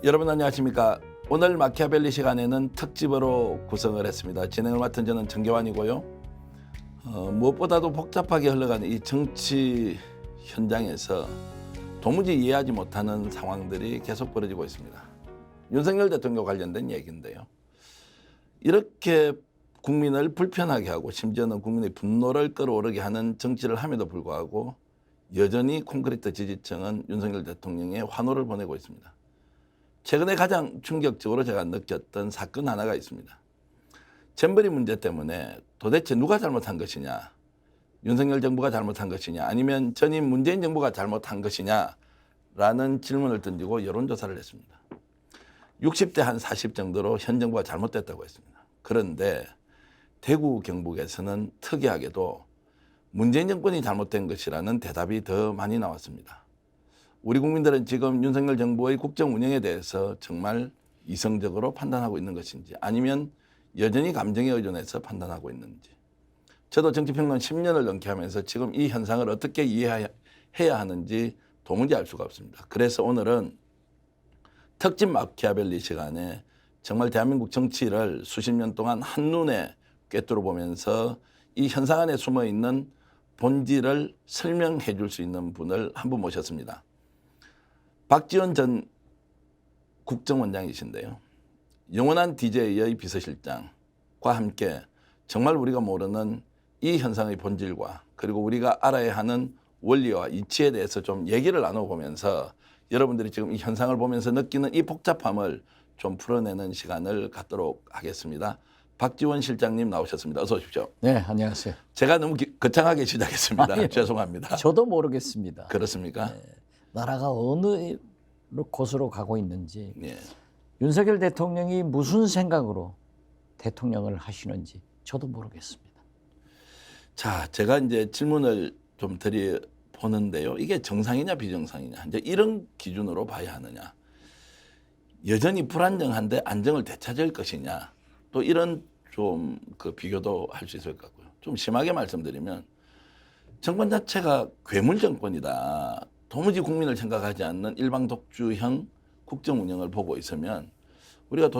여러분 안녕하십니까. 오늘 마키아벨리 시간에는 특집으로 구성을 했습니다. 진행을 맡은 저는 정교환이고요. 무엇보다도 복잡하게 흘러가는 이 정치 현장에서 도무지 이해하지 못하는 상황들이 계속 벌어지고 있습니다. 윤석열 대통령 관련된 얘기인데요. 이렇게 국민을 불편하게 하고 심지어는 국민의 분노를 끌어오르게 하는 정치를 함에도 불구하고 여전히 콘크리트 지지층은 윤석열 대통령의 환호를 보내고 있습니다. 최근에 가장 충격적으로 제가 느꼈던 사건 하나가 있습니다. 잼버리 문제 때문에 도대체 누가 잘못한 것이냐, 윤석열 정부가 잘못한 것이냐, 아니면 전임 문재인 정부가 잘못한 것이냐라는 질문을 던지고 여론조사를 했습니다. 60대 한 40 정도로 현 정부가 잘못됐다고 했습니다. 그런데 대구 경북에서는 특이하게도 문재인 정권이 잘못된 것이라는 대답이 더 많이 나왔습니다. 우리 국민들은 지금 윤석열 정부의 국정 운영에 대해서 정말 이성적으로 판단하고 있는 것인지, 아니면 여전히 감정에 의존해서 판단하고 있는지. 저도 정치평론 10년을 넘게 하면서 지금 이 현상을 어떻게 이해해야 하는지 도무지 알 수가 없습니다. 그래서 오늘은 특집 마키아벨리 시간에 정말 대한민국 정치를 수십 년 동안 한눈에 꿰뚫어 보면서 이 현상 안에 숨어 있는 본질을 설명해 줄 수 있는 분을 한 분 모셨습니다. 박지원 전 국정원장이신데요. 영원한 DJ의 비서실장과 함께 정말 우리가 모르는 이 현상의 본질과 그리고 우리가 알아야 하는 원리와 이치에 대해서 좀 얘기를 나눠보면서 여러분들이 지금 이 현상을 보면서 느끼는 이 복잡함을 좀 풀어내는 시간을 갖도록 하겠습니다. 박지원 실장님 나오셨습니다. 어서 오십시오. 네, 안녕하세요. 제가 너무 거창하게 시작했습니다. 아니요. 죄송합니다. 저도 모르겠습니다. 그렇습니까? 네, 나라가 어느 곳으로 가고 있는지, 예. 윤석열 대통령이 무슨 생각으로 대통령을 하시는지 저도 모르겠습니다. 자, 제가 이제 질문을 좀 드려보는데요. 이게 정상이냐 비정상이냐, 이제 이런 기준으로 봐야 하느냐. 여전히 불안정한데 안정을 되찾을 것이냐. 또 이런 좀 그 비교도 할 수 있을 것 같고요. 좀 심하게 말씀드리면 정권 자체가 괴물 정권이다. 도무지 국민을 생각하지 않는 일방 독주형 국정 운영을 보고 있으면 우리가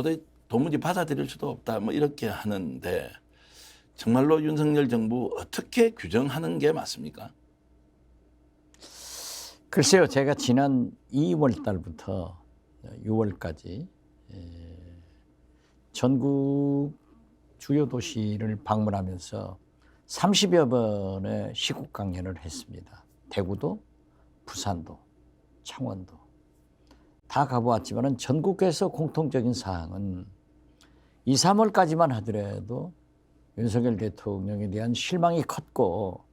도무지 받아들일 수도 없다. 뭐 이렇게 하는데 정말로 윤석열 정부 어떻게 규정하는 게 맞습니까? 글쎄요, 제가 지난 2월 달부터 6월까지 전국 주요 도시를 방문하면서 30여 번의 시국 강연을 했습니다. 대구도, 부산도, 창원도 다 가보았지만 전국에서 공통적인 사항은 2, 3월까지만 하더라도 윤석열 대통령에 대한 실망이 컸고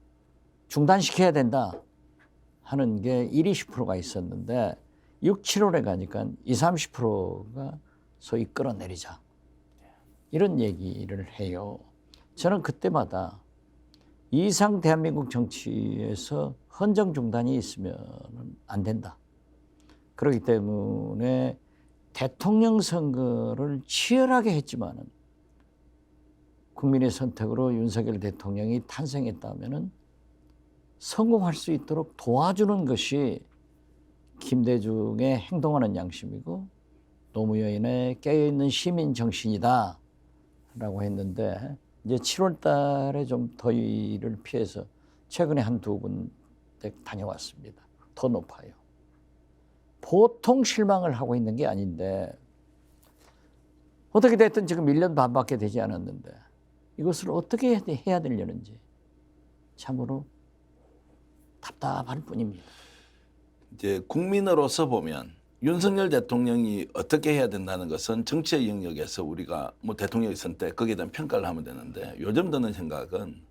중단시켜야 된다 하는 게 1, 20%가 있었는데 6, 7월에 가니까 20, 30%가 소위 끌어내리자 이런 얘기를 해요. 저는 그때마다 이 이상 대한민국 정치에서 헌정 중단이 있으면 안 된다. 그렇기 때문에 대통령 선거를 치열하게 했지만은 국민의 선택으로 윤석열 대통령이 탄생했다면은 성공할 수 있도록 도와주는 것이 김대중의 행동하는 양심이고 노무현의 깨어있는 시민 정신이다 라고 했는데 이제 7월 달에 좀 더위를 피해서 최근에 한두 군데 다녀왔습니다. 더 높아요. 보통 실망을 하고 있는 게 아닌데 어떻게 됐든 지금 1년 반밖에 되지 않았는데 이것을 어떻게 해야 되려는지 참으로 답답할 뿐입니다. 이제 국민으로서 보면 윤석열 대통령이 어떻게 해야 된다는 것은 정치의 영역에서 우리가 뭐 대통령이 선택 거기에 대한 평가를 하면 되는데 요즘 드는 생각은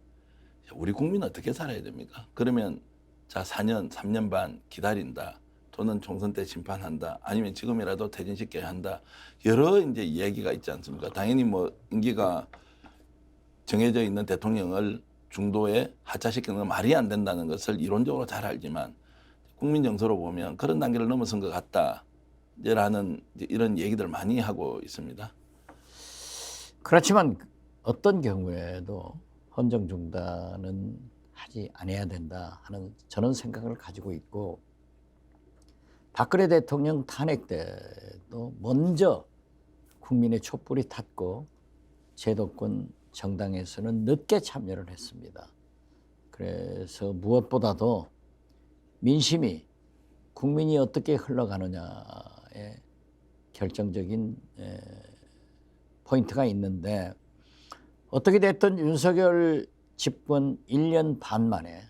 우리 국민은 어떻게 살아야 됩니까? 그러면 자 4년, 3년 반 기다린다. 또는 총선 때 심판한다. 아니면 지금이라도 퇴진시켜야 한다. 여러 이제 얘기가 있지 않습니까? 당연히 뭐 임기가 정해져 있는 대통령을 중도에 하차시키는 건 말이 안 된다는 것을 이론적으로 잘 알지만 국민 정서로 보면 그런 단계를 넘어선 것 같다. 라는 이런 얘기들 많이 하고 있습니다. 그렇지만 어떤 경우에도 헌정 중단은 하지 않아야 된다 하는 저는 생각을 가지고 있고 박근혜 대통령 탄핵 때도 먼저 국민의 촛불이 탔고 제도권 정당에서는 늦게 참여를 했습니다. 그래서 무엇보다도 민심이 국민이 어떻게 흘러가느냐에 결정적인 포인트가 있는데 어떻게 됐든 윤석열 집권 1년 반 만에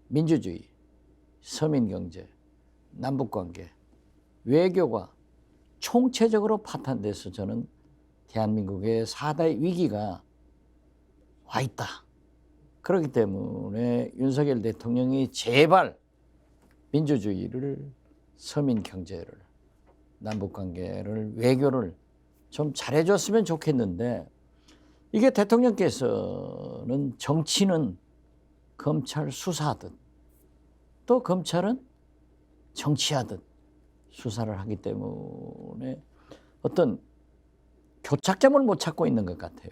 민주주의, 서민경제, 남북관계, 외교가 총체적으로 파탄돼서 저는 대한민국의 4대 위기가 와 있다. 그렇기 때문에 윤석열 대통령이 제발 민주주의를, 서민경제를, 남북관계를, 외교를 좀 잘해줬으면 좋겠는데 이게 대통령께서는 정치는 검찰 수사하듯 또 검찰은 정치하듯 수사를 하기 때문에 어떤 교착점을 못 찾고 있는 것 같아요.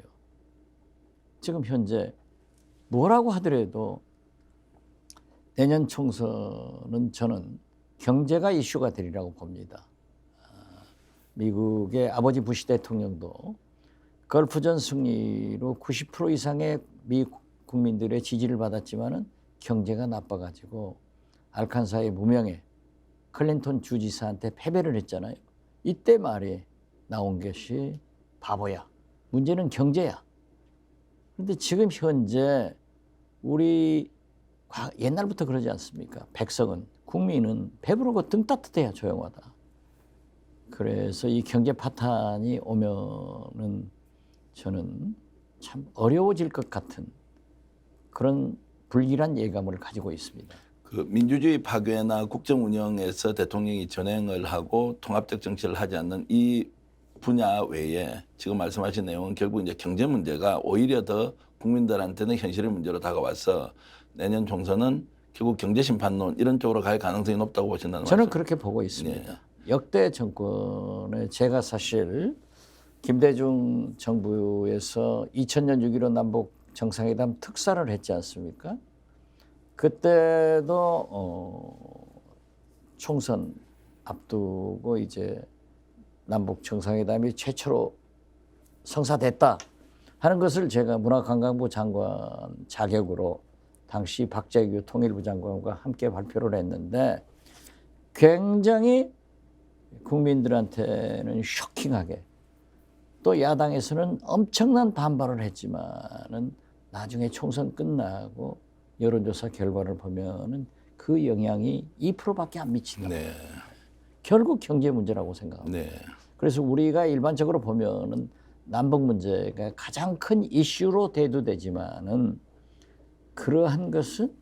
지금 현재 뭐라고 하더라도 내년 총선은 저는 경제가 이슈가 되리라고 봅니다. 미국의 아버지 부시 대통령도 걸프전 승리로 90% 이상의 미 국민들의 지지를 받았지만은 경제가 나빠가지고 알칸사의 무명에 클린턴 주지사한테 패배를 했잖아요. 이때 말이 나온 것이 바보야. 문제는 경제야. 그런데 지금 현재 우리 옛날부터 그러지 않습니까? 백성은, 국민은 배부르고 등 따뜻해야 조용하다. 그래서 이 경제 파탄이 오면은 저는 참 어려워질 것 같은 그런 불길한 예감을 가지고 있습니다. 그 민주주의 파괴나 국정 운영에서 대통령이 전횡을 하고 통합적 정치를 하지 않는 이 분야 외에 지금 말씀하신 내용은 결국 이제 경제 문제가 오히려 더 국민들한테는 현실의 문제로 다가와서 내년 총선은 결국 경제 심판론 이런 쪽으로 갈 가능성이 높다고 보신다는 저는 말씀? 그렇게 보고 있습니다. 네. 역대 정권에 제가 사실 김대중 정부에서 2000년 6.15 남북 정상회담 특사를 했지 않습니까? 그때도 총선 앞두고 이제 남북 정상회담이 최초로 성사됐다 하는 것을 제가 문화관광부 장관 자격으로 당시 박재규 통일부 장관과 함께 발표를 했는데 굉장히 국민들한테는 쇼킹하게 또 야당에서는 엄청난 반발을 했지만은 나중에 총선 끝나고 여론조사 결과를 보면은 그 영향이 2%밖에 안 미친다. 네. 결국 경제 문제라고 생각합니다. 네. 그래서 우리가 일반적으로 보면은 남북 문제가 가장 큰 이슈로 대두되지만은 그러한 것은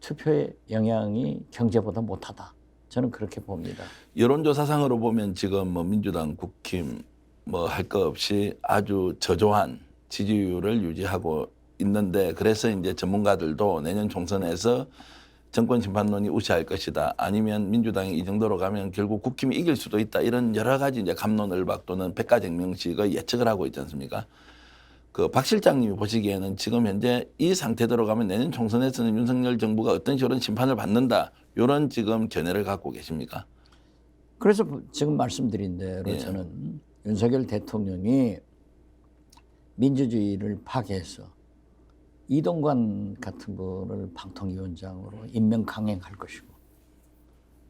투표의 영향이 경제보다 못하다. 저는 그렇게 봅니다. 여론조사상으로 보면 지금 뭐 민주당, 국힘 뭐 할 거 없이 아주 저조한 지지율을 유지하고 있는데 그래서 이제 전문가들도 내년 총선에서 정권 심판론이 우세할 것이다. 아니면 민주당이 이 정도로 가면 결국 국힘이 이길 수도 있다. 이런 여러 가지 이제 갑론을박 또는 백가쟁명식의 예측을 하고 있지 않습니까? 그 박 실장님이 보시기에는 지금 현재 이 상태대로 가면 내년 총선에서는 윤석열 정부가 어떤 식으로 심판을 받는다. 이런 지금 견해를 갖고 계십니까? 그래서 지금 말씀드린 대로 예. 저는 윤석열 대통령이 민주주의를 파괴해서 이동관 같은 분을 방통위원장으로 임명 강행할 것이고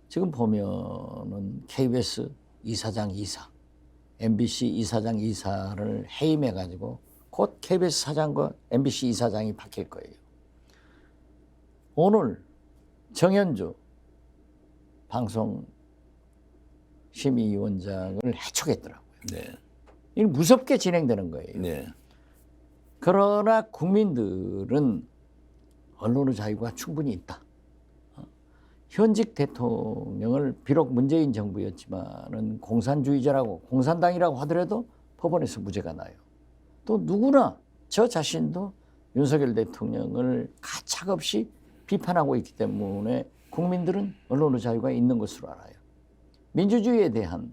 지금 보면은 KBS 이사장 이사, MBC 이사장 이사를 해임해 가지고 곧 KBS 사장과 MBC 이사장이 바뀔 거예요. 오늘 정현주 방송심의위원장을 해촉했더라고요. 네. 이게 무섭게 진행되는 거예요. 네. 그러나 국민들은 언론의 자유가 충분히 있다. 현직 대통령을 비록 문재인 정부였지만은 공산주의자라고 공산당이라고 하더라도 법원에서 무죄가 나요. 또 누구나 저 자신도 윤석열 대통령을 가차없이 비판하고 있기 때문에 국민들은 언론의 자유가 있는 것으로 알아요. 민주주의에 대한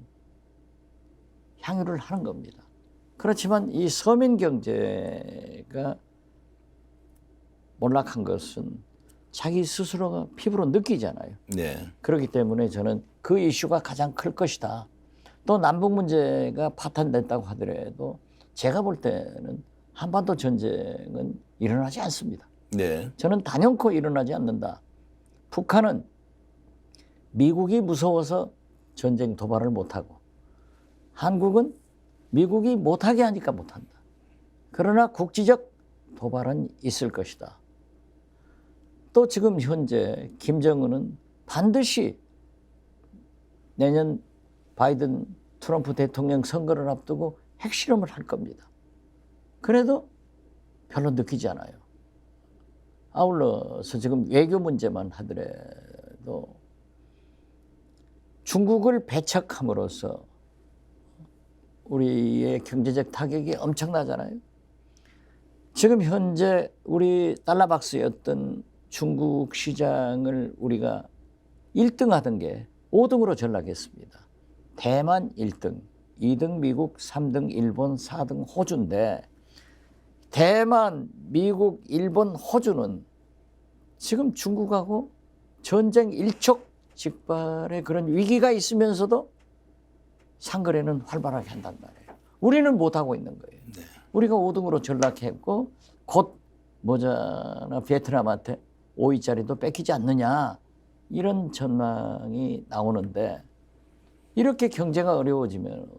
향유를 하는 겁니다. 그렇지만 이 서민 경제가 몰락한 것은 자기 스스로가 피부로 느끼잖아요. 네. 그렇기 때문에 저는 그 이슈가 가장 클 것이다. 또 남북 문제가 파탄됐다고 하더라도 제가 볼 때는 한반도 전쟁은 일어나지 않습니다. 네. 저는 단연코 일어나지 않는다. 북한은 미국이 무서워서 전쟁 도발을 못하고 한국은 미국이 못하게 하니까 못한다. 그러나 국지적 도발은 있을 것이다. 또 지금 현재 김정은은 반드시 내년 바이든 트럼프 대통령 선거를 앞두고 핵실험을 할 겁니다. 그래도 별로 느끼지 않아요. 아울러서 지금 외교 문제만 하더라도 중국을 배척함으로써 우리의 경제적 타격이 엄청나잖아요. 지금 현재 우리 달러박스였던 중국 시장을 우리가 1등 하던 게 5등으로 전락했습니다. 대만 1등, 2등 미국, 3등 일본, 4등 호주인데 대만, 미국, 일본, 호주는 지금 중국하고 전쟁 일촉즉발의 그런 위기가 있으면서도 상거래는 활발하게 한단 말이에요. 우리는 못하고 있는 거예요. 네. 우리가 5등으로 전락했고 곧 모자나 베트남한테 5위짜리도 뺏기지 않느냐 이런 전망이 나오는데 이렇게 경제가 어려워지면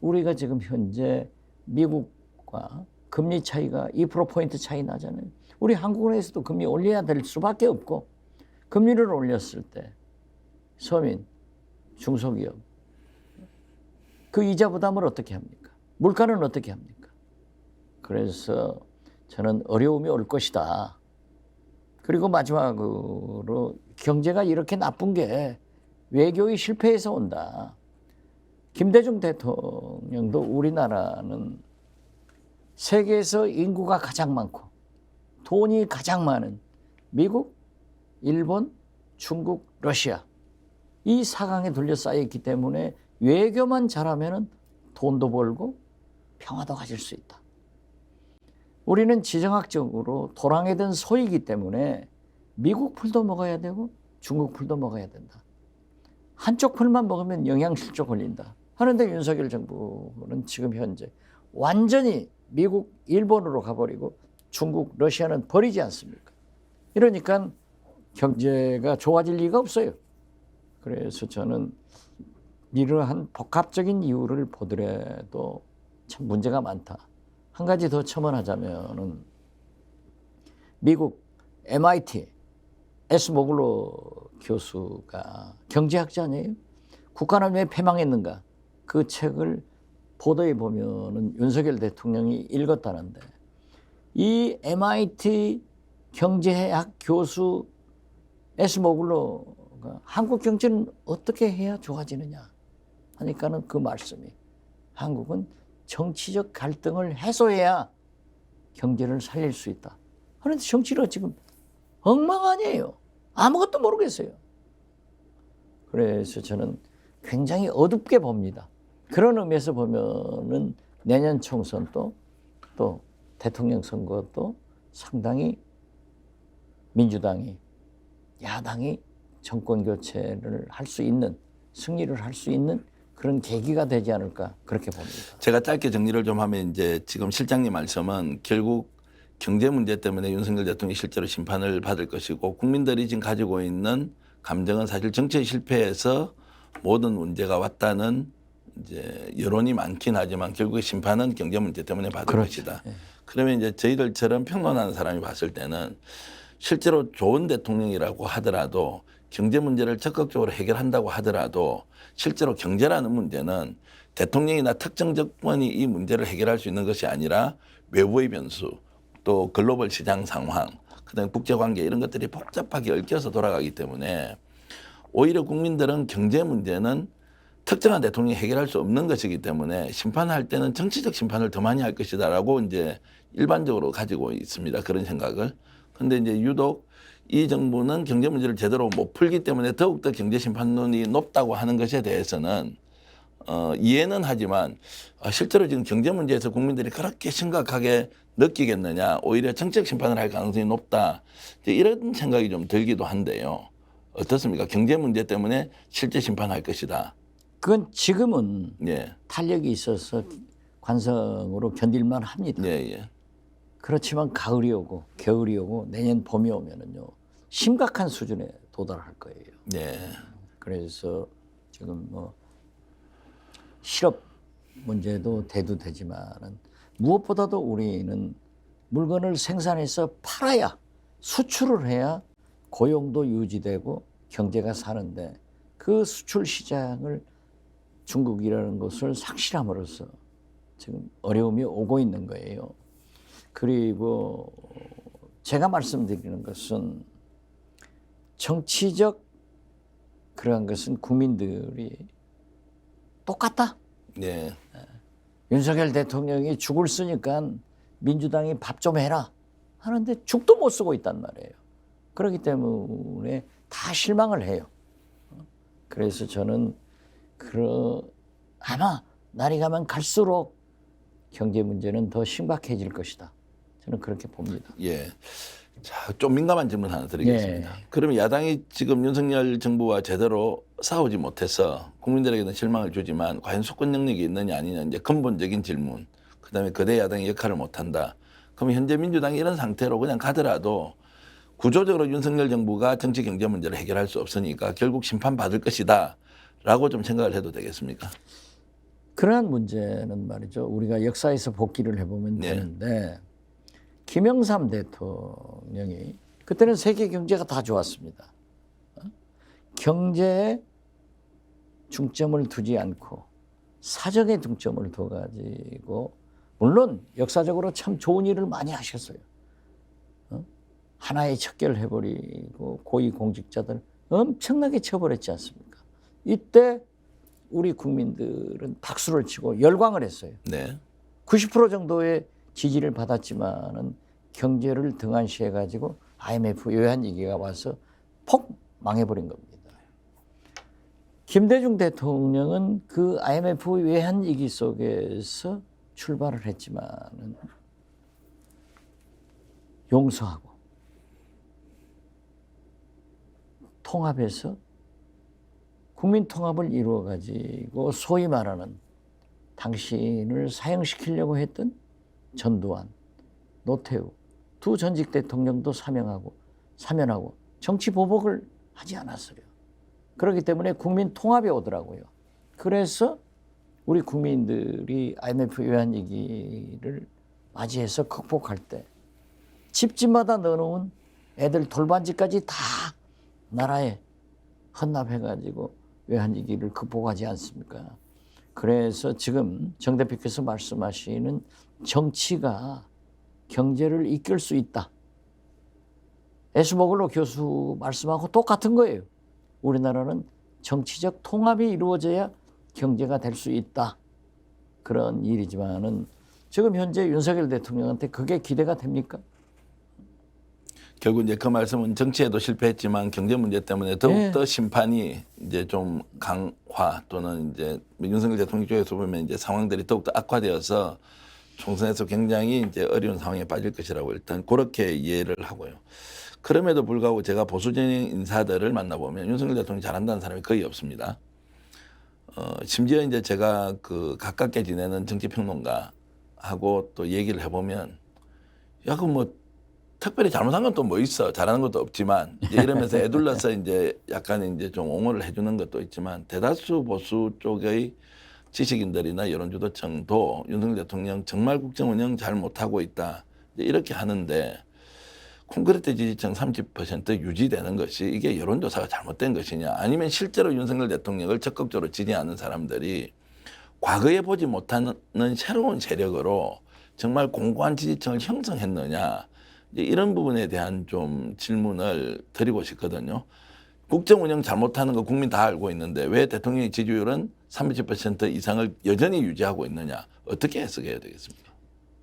우리가 지금 현재 미국과 금리 차이가 2%포인트 차이 나잖아요. 우리 한국은행에서도 금리 올려야 될 수밖에 없고 금리를 올렸을 때 서민, 중소기업 그 이자 부담을 어떻게 합니까? 물가는 어떻게 합니까? 그래서 저는 어려움이 올 것이다. 그리고 마지막으로 경제가 이렇게 나쁜 게 외교의 실패에서 온다. 김대중 대통령도 우리나라는 세계에서 인구가 가장 많고 돈이 가장 많은 미국, 일본, 중국, 러시아 이 4강에 둘러싸여 있기 때문에 외교만 잘하면 돈도 벌고 평화도 가질 수 있다. 우리는 지정학적으로 도랑에 든 소이기 때문에 미국 풀도 먹어야 되고 중국 풀도 먹어야 된다. 한쪽 풀만 먹으면 영양실조 걸린다. 하는데 윤석열 정부는 지금 현재 완전히 미국, 일본으로 가버리고 중국, 러시아는 버리지 않습니까? 이러니까 경제가 좋아질 리가 없어요. 그래서 저는 이러한 복합적인 이유를 보더라도 참 문제가 많다. 한 가지 더 첨언하자면은 미국 MIT 에스모글로 교수가 경제학자 아니에요? 국가는 왜 패망했는가? 그 책을 보도에 보면은 윤석열 대통령이 읽었다는데 이 MIT 경제학 교수 에스모글로가 한국 경제는 어떻게 해야 좋아지느냐 하니까는 그 말씀이 한국은 정치적 갈등을 해소해야 경제를 살릴 수 있다. 그런데 정치가 지금 엉망 아니에요. 아무것도 모르겠어요. 그래서 저는 굉장히 어둡게 봅니다. 그런 의미에서 보면은 내년 총선도 또 대통령 선거도 상당히 민주당이 야당이 정권 교체를 할 수 있는 승리를 할 수 있는 그런 계기가 되지 않을까 그렇게 봅니다. 제가 짧게 정리를 좀 하면 이제 지금 실장님 말씀은 결국 경제 문제 때문에 윤석열 대통령이 실제로 심판을 받을 것이고 국민들이 지금 가지고 있는 감정은 사실 정치의 실패에서 모든 문제가 왔다는 이제 여론이 많긴 하지만 결국에 심판은 경제 문제 때문에 받을 그렇죠. 것이다. 예. 그러면 이제 저희들처럼 평론하는 사람이 봤을 때는 실제로 좋은 대통령이라고 하더라도 경제 문제를 적극적으로 해결한다고 하더라도 실제로 경제라는 문제는 대통령이나 특정 정권이 이 문제를 해결할 수 있는 것이 아니라 외부의 변수 또 글로벌 시장 상황 그다음에 국제관계 이런 것들이 복잡하게 얽혀서 돌아가기 때문에 오히려 국민들은 경제 문제는 특정한 대통령이 해결할 수 없는 것이기 때문에 심판할 때는 정치적 심판을 더 많이 할 것이다라고 이제 일반적으로 가지고 있습니다. 그런 생각을. 근데 이제 유독 이 정부는 경제 문제를 제대로 못 풀기 때문에 더욱더 경제 심판론이 높다고 하는 것에 대해서는 이해는 하지만 실제로 지금 경제 문제에서 국민들이 그렇게 심각하게 느끼겠느냐, 오히려 정책 심판을 할 가능성이 높다, 이제 이런 생각이 좀 들기도 한데요. 어떻습니까? 경제 문제 때문에 실제 심판할 것이다. 그건 지금은 예, 탄력이 있어서 관성으로 견딜만 합니다. 예, 예. 그렇지만 가을이 오고 겨울이 오고 내년 봄이 오면은요 심각한 수준에 도달할 거예요. 예, 그래서 지금 뭐 실업 문제도 대두되지만은 무엇보다도 우리는 물건을 생산해서 팔아야 수출을 해야 고용도 유지되고 경제가 사는데 그 수출 시장을 중국이라는 것을 상실함으로써 지금 어려움이 오고 있는 거예요. 그리고 제가 말씀드리는 것은 정치적 그러한 것은 국민들이 똑같다. 예, 윤석열 대통령이 죽을 쓰니까 민주당이 밥 좀 해라 하는데 죽도 못 쓰고 있단 말이에요. 그렇기 때문에 다 실망을 해요. 그래서 저는 아마 날이 가면 갈수록 경제 문제는 더 심각해질 것이다. 저는 그렇게 봅니다. 예. 자, 좀 민감한 질문 하나 드리겠습니다. 예. 그러면 야당이 지금 윤석열 정부와 제대로 싸우지 못해서 국민들에게는 실망을 주지만 과연 수권 능력이 있느냐 아니냐 이제 근본적인 질문. 그다음에 거대 야당이 역할을 못한다. 그럼 현재 민주당이 이런 상태로 그냥 가더라도 구조적으로 윤석열 정부가 정치 경제 문제를 해결할 수 없으니까 결국 심판받을 것이다 라고 좀 생각을 해도 되겠습니까? 그러한 문제는 말이죠. 우리가 역사에서 복기를 해보면 네. 되는데 김영삼 대통령이 그때는 세계 경제가 다 좋았습니다. 경제에 중점을 두지 않고 사정에 중점을 둬가지고 물론 역사적으로 참 좋은 일을 많이 하셨어요. 하나의 척결을 해버리고 고위공직자들 엄청나게 처벌했지 않습니까? 이때 우리 국민들은 박수를 치고 열광을 했어요. 네. 90% 정도의 지지를 받았지만은 경제를 등한시해가지고 IMF 외환위기가 와서 폭 망해버린 겁니다. 김대중 대통령은 그 IMF 외환위기 속에서 출발을 했지만은 용서하고 통합해서 국민 통합을 이루어 가지고 소위 말하는 당신을 사형시키려고 했던 전두환, 노태우 두 전직 대통령도 사면하고 정치 보복을 하지 않았어요. 그렇기 때문에 국민 통합이 오더라고요. 그래서 우리 국민들이 IMF 외환위기를 맞이해서 극복할 때 집집마다 넣어놓은 애들 돌반지까지 다 나라에 헌납해가지고 외환위기를 극복하지 않습니까? 그래서 지금 정 대표께서 말씀하시는 정치가 경제를 이끌 수 있다. 에스모글로 교수 말씀하고 똑같은 거예요. 우리나라는 정치적 통합이 이루어져야 경제가 될 수 있다. 그런 일이지만은 지금 현재 윤석열 대통령한테 그게 기대가 됩니까? 결국 이제 그 말씀은 정치에도 실패했지만 경제 문제 때문에 더욱더 심판이 이제 좀 강화 또는 이제 윤석열 대통령 쪽에서 보면 이제 상황들이 더욱더 악화되어서 총선에서 굉장히 이제 어려운 상황에 빠질 것이라고 일단 그렇게 이해를 하고요. 그럼에도 불구하고 제가 보수 진영 인사들을 만나보면 윤석열 대통령이 잘한다는 사람이 거의 없습니다. 심지어 이제 제가 그 가깝게 지내는 정치평론가하고 또 얘기를 해보면 야, 그 뭐 특별히 잘못한 건 또 뭐 있어. 잘하는 것도 없지만 이러면서 애둘러서 이제 약간 이제 좀 옹호를 해주는 것도 있지만 대다수 보수 쪽의 지식인들이나 여론주도층도 윤석열 대통령 정말 국정 운영 잘 못하고 있다. 이렇게 하는데 콘크리트 지지층 30% 유지되는 것이 이게 여론조사가 잘못된 것이냐 아니면 실제로 윤석열 대통령을 적극적으로 지지하는 사람들이 과거에 보지 못하는 새로운 세력으로 정말 공고한 지지층을 형성했느냐 이런 부분에 대한 좀 질문을 드리고 싶거든요. 국정 운영 잘못하는 거 국민 다 알고 있는데 왜 대통령의 지지율은 30% 이상을 여전히 유지하고 있느냐 어떻게 해석해야 되겠습니까?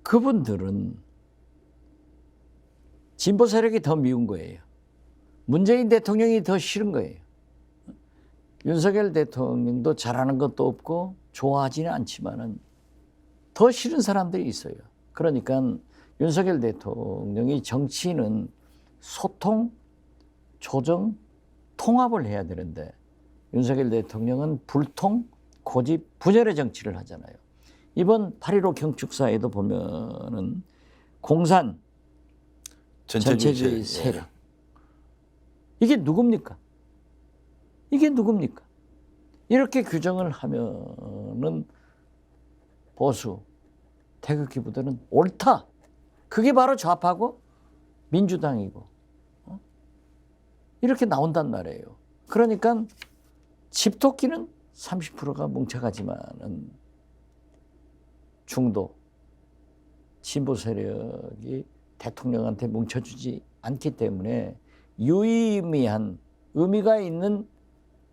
그분들은 진보 세력이 더 미운 거예요. 문재인 대통령이 더 싫은 거예요. 윤석열 대통령도 잘하는 것도 없고 좋아하지는 않지만은 더 싫은 사람들이 있어요. 그러니까 윤석열 대통령이 정치는 소통, 조정, 통합을 해야 되는데 윤석열 대통령은 불통, 고집, 분열의 정치를 하잖아요. 이번 8.15 경축사에도 보면은 공산, 전체주의 세력. 이게 누굽니까? 이게 누굽니까? 이렇게 규정을 하면은 보수, 태극기 부대는 옳다. 그게 바로 좌파고 민주당이고 이렇게 나온단 말이에요. 그러니까 집토끼는 30%가 뭉쳐가지만은 중도, 진보 세력이 대통령한테 뭉쳐주지 않기 때문에 유의미한 의미가 있는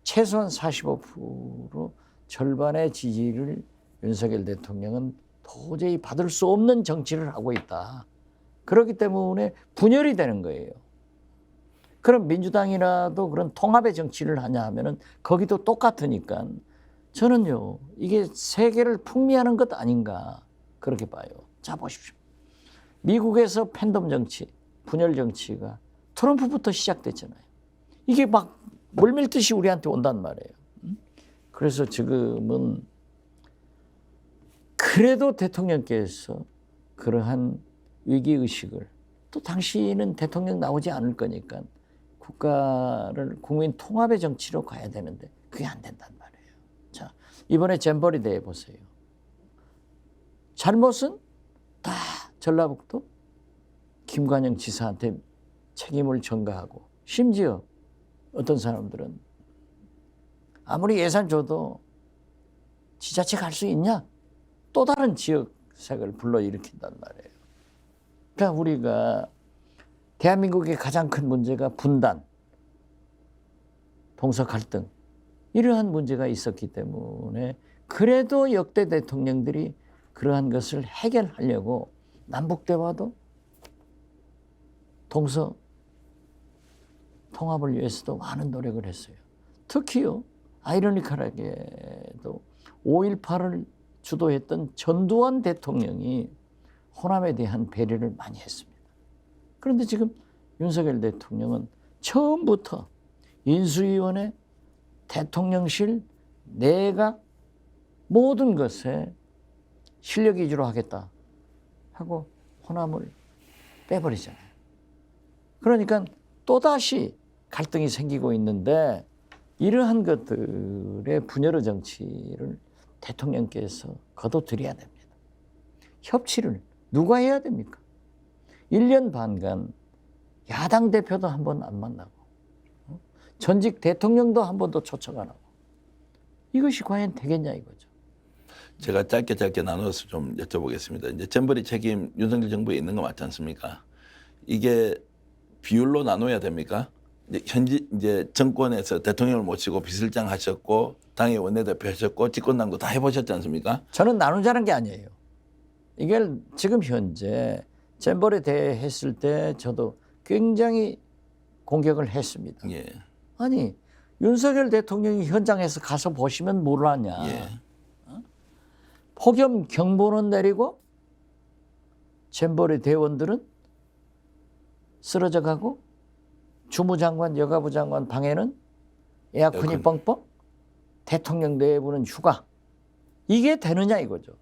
최소한 45% 절반의 지지를 윤석열 대통령은 도저히 받을 수 없는 정치를 하고 있다. 그렇기 때문에 분열이 되는 거예요. 그럼 민주당이라도 그런 통합의 정치를 하냐 하면은 거기도 똑같으니까 저는요, 이게 세계를 풍미하는 것 아닌가 그렇게 봐요. 자, 보십시오. 미국에서 팬덤 정치, 분열 정치가 트럼프부터 시작됐잖아요. 이게 막 물밀듯이 우리한테 온단 말이에요. 그래서 지금은 그래도 대통령께서 그러한 위기의식을 또 당신은 대통령 나오지 않을 거니까 국가를 국민 통합의 정치로 가야 되는데 그게 안 된단 말이에요. 자, 이번에 잼버리 대회 보세요. 잘못은 다 전라북도 김관영 지사한테 책임을 전가하고 심지어 어떤 사람들은 아무리 예산 줘도 지자체 갈 수 있냐? 또 다른 지역색을 불러일으킨단 말이에요. 그러니까 우리가 대한민국의 가장 큰 문제가 분단, 동서 갈등 이러한 문제가 있었기 때문에 그래도 역대 대통령들이 그러한 것을 해결하려고 남북대화도 동서 통합을 위해서도 많은 노력을 했어요. 특히요, 아이러니컬하게도 5.18을 주도했던 전두환 대통령이 호남에 대한 배려를 많이 했습니다. 그런데 지금 윤석열 대통령은 처음부터 인수위원회, 대통령실, 내각 모든 것에 실력 위주로 하겠다 하고 호남을 빼버리잖아요. 그러니까 또다시 갈등이 생기고 있는데 이러한 것들의 분열의 정치를 대통령께서 거둬들여야 됩니다. 협치를 누가 해야 됩니까? 1년 반간 야당 대표도 한 번 안 만나고 전직 대통령도 한 번도 초청 안 하고 이것이 과연 되겠냐 이거죠. 제가 짧게 나눠서 좀 여쭤보겠습니다. 이제 잼버리 책임 윤석열 정부에 있는 거 맞지 않습니까? 이게 비율로 나눠야 됩니까? 이제 정권에서 대통령을 모시고 비서실장 하셨고 당의 원내대표 하셨고 집권당도 다 해보셨지 않습니까? 저는 나누자는 게 아니에요. 이게 지금 현재 잼버리 대회 했을 때 저도 굉장히 공격을 했습니다. 예. 아니 윤석열 대통령이 현장에서 가서 보시면 뭘 하냐. 예. 폭염 경보는 내리고 잼버리 대원들은 쓰러져 가고 주무장관, 여가부 장관 방에는 에어컨이 뻥뻥, 대통령 내부는 휴가. 이게 되느냐 이거죠.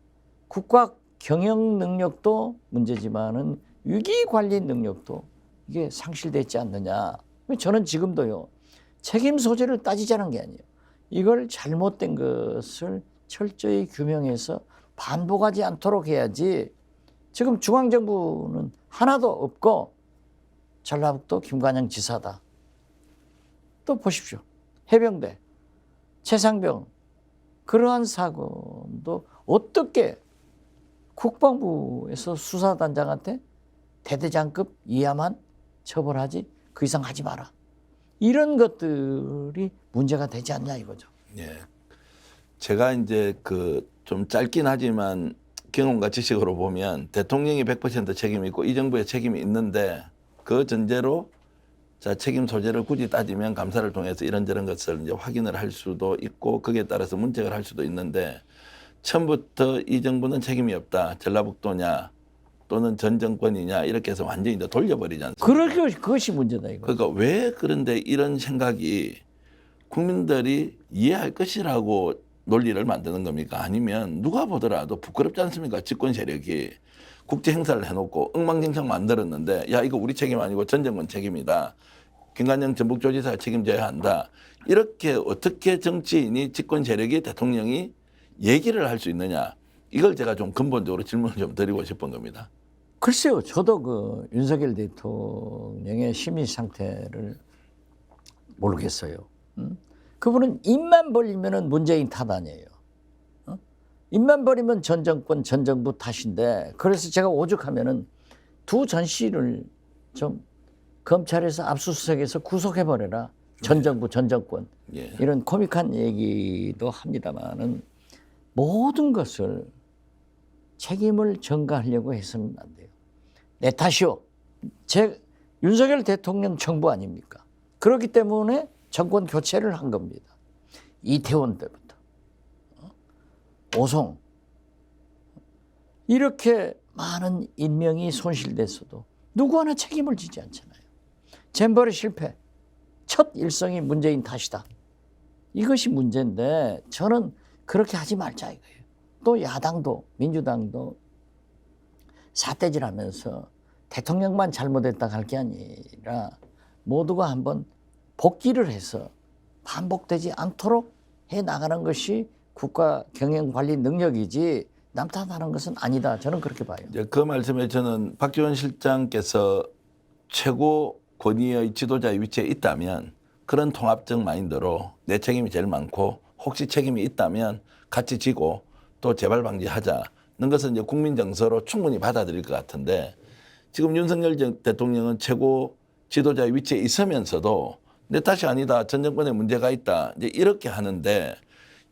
국가 경영 능력도 문제지만은 위기 관리 능력도 이게 상실되지 않느냐. 저는 지금도요. 책임 소재를 따지자는 게 아니에요. 이걸 잘못된 것을 철저히 규명해서 반복하지 않도록 해야지. 지금 중앙정부는 하나도 없고 전라북도 김관영 지사다. 또 보십시오. 해병대, 최상병 그러한 사건도 어떻게 국방부에서 수사단장한테 대대장급 이하만 처벌하지 그 이상 하지 마라. 이런 것들이 문제가 되지 않냐 이거죠. 예. 제가 이제 그 좀 짧긴 하지만 경험과 지식으로 보면 대통령이 100% 책임이 있고 이 정부의 책임이 있는데 그 전제로 자, 책임 소재를 굳이 따지면 감사를 통해서 이런저런 것을 이제 확인을 할 수도 있고 거기에 따라서 문책을 할 수도 있는데 처음부터 이 정부는 책임이 없다. 전라북도냐 또는 전 정권이냐 이렇게 해서 완전히 이제 돌려버리지 않습니까? 그렇게 그것이 문제다 이거. 그러니까 왜 그런데 이런 생각이 국민들이 이해할 것이라고 논리를 만드는 겁니까? 아니면 누가 보더라도 부끄럽지 않습니까? 집권 세력이 국제 행사를 해놓고 엉망진창 만들었는데 야 이거 우리 책임 아니고 전 정권 책임이다. 김관영 전북도지사가 책임져야 한다. 이렇게 어떻게 정치인이 집권 세력이 대통령이 얘기를 할 수 있느냐. 이걸 제가 좀 근본적으로 질문을 좀 드리고 싶은 겁니다. 글쎄요, 저도 그 윤석열 대통령의 심리 상태를 모르겠어요. 그분은 입만 벌리면은 문재인 탓 아니에요. 입만 벌리면 전 정권, 전 정부 탓인데 그래서 제가 오죽하면은 두 전 씨를 좀 검찰에서 압수수색해서 구속해버려라. 전 정부, 전 정권. 예. 이런 코믹한 얘기도 합니다만은 모든 것을 책임을 전가하려고 해서는 안 돼요. 내 탓이요. 윤석열 대통령 정부 아닙니까? 그렇기 때문에 정권 교체를 한 겁니다. 이태원 때부터. 오송. 이렇게 많은 인명이 손실됐어도 누구 하나 책임을 지지 않잖아요. 잼버리 실패. 첫 일성이 문재인 탓이다. 이것이 문제인데 저는 그렇게 하지 말자 이거예요. 또 야당도 민주당도 사태질하면서 대통령만 잘못했다 할 게 아니라 모두가 한번 복귀를 해서 반복되지 않도록 해 나가는 것이 국가 경영 관리 능력이지 남 탓하는 것은 아니다. 저는 그렇게 봐요. 이제 그 말씀에 저는 박지원 실장께서 최고 권위의 지도자의 위치에 있다면 그런 통합적 마인드로 내 책임이 제일 많고 혹시 책임이 있다면 같이 지고 또 재발 방지하자는 것은 이제 국민 정서로 충분히 받아들일 것 같은데 지금 윤석열 대통령은 최고 지도자의 위치에 있으면서도 내 탓이 아니다. 전 정권에 문제가 있다. 이제 이렇게 하는데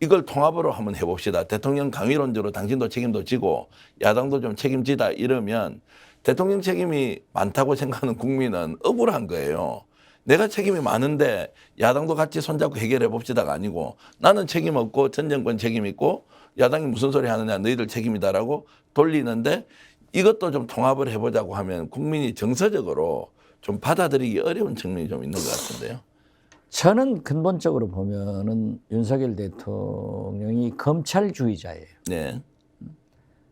이걸 통합으로 한번 해봅시다. 대통령 강위론적으로 당신도 책임도 지고 야당도 좀 책임지다 이러면 대통령 책임이 많다고 생각하는 국민은 억울한 거예요. 내가 책임이 많은데 야당도 같이 손잡고 해결해 봅시다가 아니고 나는 책임 없고 전 정권 책임 있고 야당이 무슨 소리 하느냐 너희들 책임이다라고 돌리는데 이것도 좀 통합을 해보자고 하면 국민이 정서적으로 좀 받아들이기 어려운 측면이 좀 있는 것 같은데요. 저는 근본적으로 보면은 윤석열 대통령이 검찰주의자예요. 네.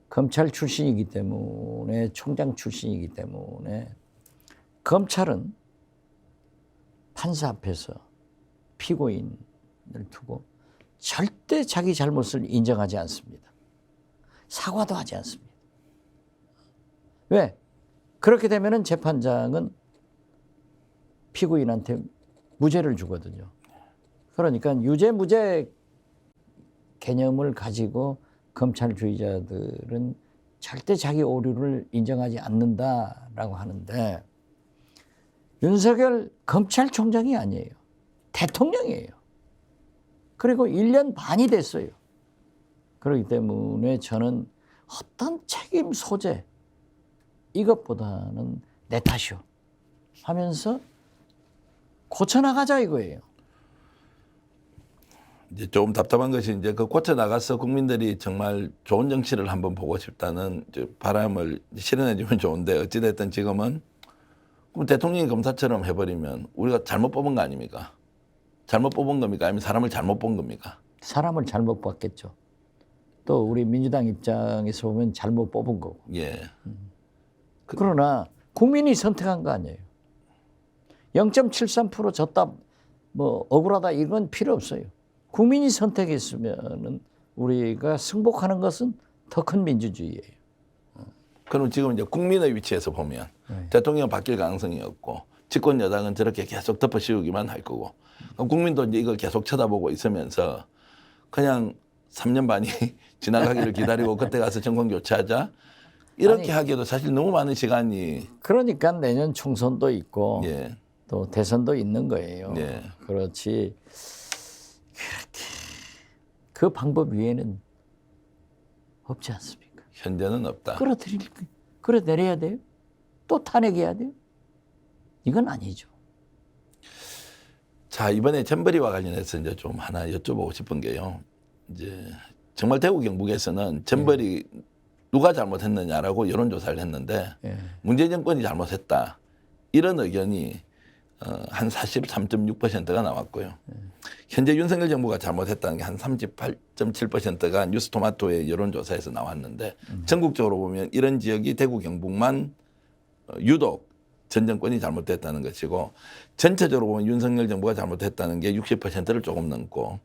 검찰 출신이기 때문에 총장 출신이기 때문에 검찰은 판사 앞에서 피고인을 두고 절대 자기 잘못을 인정하지 않습니다. 사과도 하지 않습니다. 왜? 그렇게 되면은 재판장은 피고인한테 무죄를 주거든요. 그러니까 유죄 무죄 개념을 가지고 검찰주의자들은 절대 자기 오류를 인정하지 않는다라고 하는데 윤석열 검찰총장이 아니에요. 대통령이에요. 그리고 1년 반이 됐어요. 그렇기 때문에 저는 어떤 책임 소재 이것보다는 내 탓이요 하면서 고쳐나가자 이거예요. 이제 조금 답답한 것이 이제 그 고쳐 나가서 국민들이 정말 좋은 정치를 한번 보고 싶다는 바람을 실현해 주면 좋은데 어찌됐든 지금은 그럼 대통령이 검사처럼 해버리면 우리가 잘못 뽑은 거 아닙니까? 잘못 뽑은 겁니까? 아니면 사람을 잘못 본 겁니까? 사람을 잘못 봤겠죠. 또 우리 민주당 입장에서 보면 잘못 뽑은 거고. 예. 그러나 국민이 선택한 거 아니에요. 0.73% 졌다, 뭐 억울하다 이건 필요 없어요. 국민이 선택했으면은 우리가 승복하는 것은 더 큰 민주주의예요. 그럼 지금 이제 국민의 위치에서 보면 대통령 바뀔 가능성이 없고 집권 여당은 저렇게 계속 덮어씌우기만 할 거고 그럼 국민도 이제 이걸 계속 쳐다보고 있으면서 그냥 3년 반이 지나가기를 기다리고 그때 가서 정권 교체하자 이렇게 하기에도 사실 너무 많은 시간이 그러니까 내년 총선도 있고 예. 또 대선도 있는 거예요. 예. 그렇지. 그렇게 그 방법 위에는 없지 않습니까? 현재는 없다. 끌어내려야 돼요? 또 탄핵해야 돼요? 이건 아니죠. 자, 이번에 잼버리와 관련해서 이제 좀 하나 여쭤보고 싶은 게요. 이제 정말 대구 경북에서는 잼버리 누가 잘못했느냐라고 여론조사를 했는데 예. 문재인 정권이 잘못했다. 이런 의견이 한 43.6%가 나왔고요. 현재 윤석열 정부가 잘못했다는 게 한 38.7%가 뉴스토마토의 여론조사에서 나왔는데 전국적으로 보면 이런 지역이 대구 경북만 유독 전 정권이 잘못됐다는 것이고 전체적으로 보면 윤석열 정부가 잘못했다는 게 60%를 조금 넘고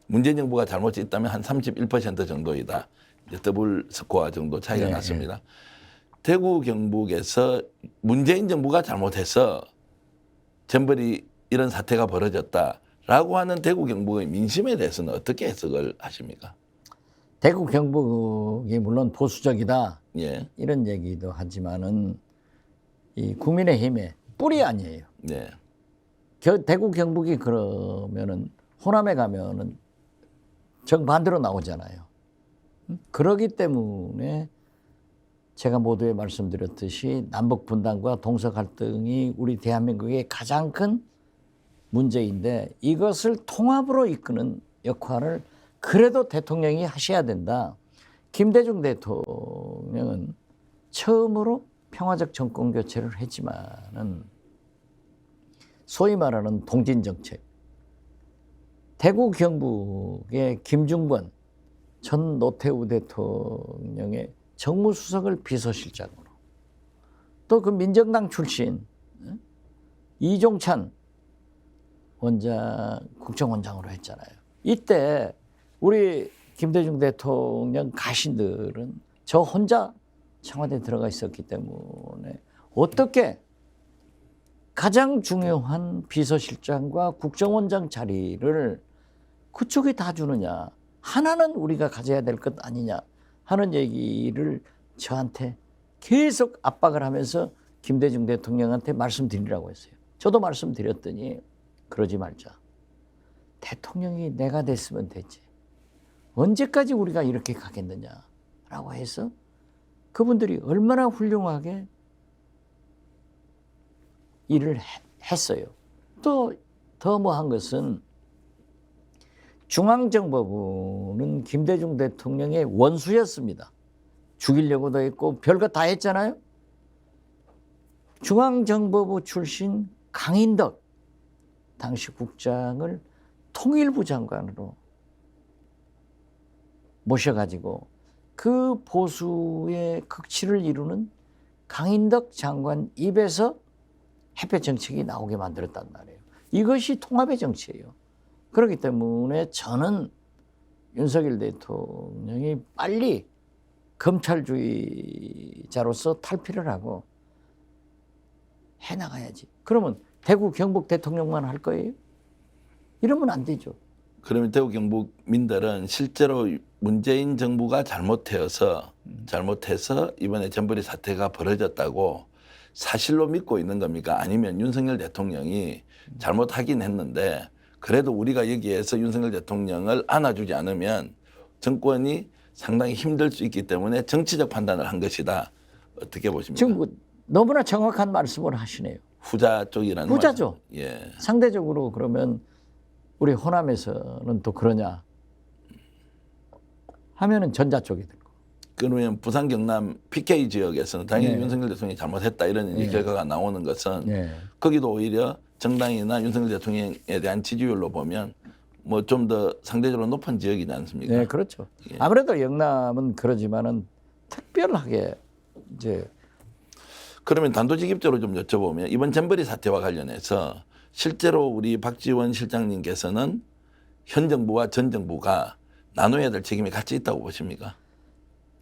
문재인 정부가 잘못이 있다면 한 31% 정도이다. 이제 더블 스코어 정도 차이가 네, 났습니다. 대구 경북에서 문재인 정부가 잘못해서 잼버리 이런 사태가 벌어졌다라고 하는 대구 경북의 민심에 대해서는 어떻게 해석을 하십니까? 대구 경북이 물론 보수적이다 예, 이런 얘기도 하지만은 이 국민의힘의 뿌리 아니에요. 네, 대구 경북이 그러면은 호남에 가면은 정반대로 나오잖아요. 그러기 때문에 제가 모두에 말씀드렸듯이 남북 분단과 동서 갈등이 우리 대한민국의 가장 큰 문제인데 이것을 통합으로 이끄는 역할을 그래도 대통령이 하셔야 된다. 김대중 대통령은 처음으로 평화적 정권 교체를 했지만은 소위 말하는 동진 정책, 대구 경북의 김중권 전 노태우 대통령의 정무수석을 비서실장으로 또 그 민정당 출신 이종찬 원장 국정원장으로 했잖아요. 이때 우리 김대중 대통령 가신들은 저 혼자 청와대에 들어가 있었기 때문에 어떻게 가장 중요한 비서실장과 국정원장 자리를 그쪽이 다 주느냐. 하나는 우리가 가져야 될 것 아니냐 하는 얘기를 저한테 계속 압박을 하면서 김대중 대통령한테 말씀드리라고 했어요. 저도 말씀드렸더니 그러지 말자. 대통령이 내가 됐으면 되지. 언제까지 우리가 이렇게 가겠느냐라고 해서 그분들이 얼마나 훌륭하게 일을 했어요. 또 더 뭐 한 것은 중앙정보부는 김대중 대통령의 원수였습니다. 죽이려고도 했고 별거 다 했잖아요. 중앙정보부 출신 강인덕 당시 국장을 통일부 장관으로 모셔가지고 그 보수의 극치를 이루는 강인덕 장관 입에서 햇볕 정책이 나오게 만들었단 말이에요. 이것이 통합의 정치예요. 그렇기 때문에 저는 윤석열 대통령이 빨리 검찰주의자로서 탈피를 하고 해나가야지. 그러면 대구 경북 대통령만 할 거예요? 이러면 안 되죠. 그러면 대구 경북민들은 실제로 문재인 정부가 잘못해서 이번에 잼버리 사태가 벌어졌다고 사실로 믿고 있는 겁니까? 아니면 윤석열 대통령이 잘못하긴 했는데 그래도 우리가 여기에서 윤석열 대통령을 안아주지 않으면 정권이 상당히 힘들 수 있기 때문에 정치적 판단을 한 것이다. 어떻게 보십니까? 지금 너무나 정확한 말씀을 하시네요. 후자 쪽이라는 후자죠. 말씀. 예. 상대적으로 그러면 우리 호남에서는 또 그러냐 하면은 전자 쪽이 될 거. 그러면 부산 경남 PK 지역에서는 당연히 네. 윤석열 대통령이 잘못했다 이런 이제 결과가 나오는 것은 네. 거기도 오히려 정당이나 윤석열 대통령에 대한 지지율로 보면 뭐 좀 더 상대적으로 높은 지역이지 않습니까? 네, 그렇죠. 아무래도 영남은 그러지만은 특별하게 이제 그러면 단도직입적으로 좀 여쭤보면 이번 잼버리 사태와 관련해서 실제로 우리 박지원 실장님께서는 현 정부와 전 정부가 나눠야 될 책임이 같이 있다고 보십니까?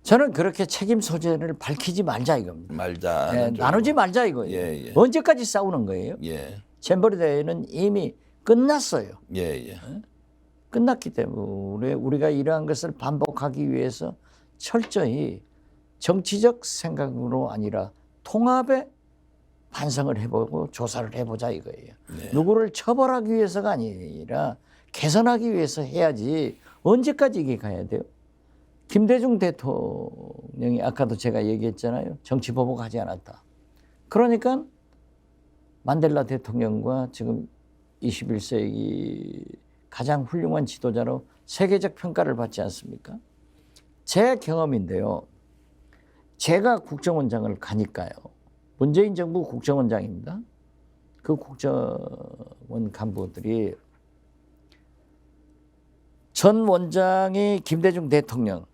저는 그렇게 책임 소재를 밝히지 말자 이겁니다. 말자. 네, 나누지 말자 이거예요. 예, 예. 언제까지 싸우는 거예요? 예, 잼버리 대회는 이미 끝났어요. 예, 예. 끝났기 때문에 우리가 이러한 것을 반복하기 위해서 철저히 정치적 생각으로 아니라 통합의 반성을 해보고 조사를 해보자 이거예요. 네. 누구를 처벌하기 위해서가 아니라 개선하기 위해서 해야지 언제까지 이게 가야 돼요? 김대중 대통령이 아까도 제가 얘기했잖아요. 정치 보복하지 않았다. 그러니까 만델라 대통령과 지금 21세기 가장 훌륭한 지도자로 세계적 평가를 받지 않습니까? 제 경험인데요. 제가 국정원장을 가니까요. 문재인 정부 국정원장입니다. 그 국정원 간부들이 전 원장이 김대중 대통령,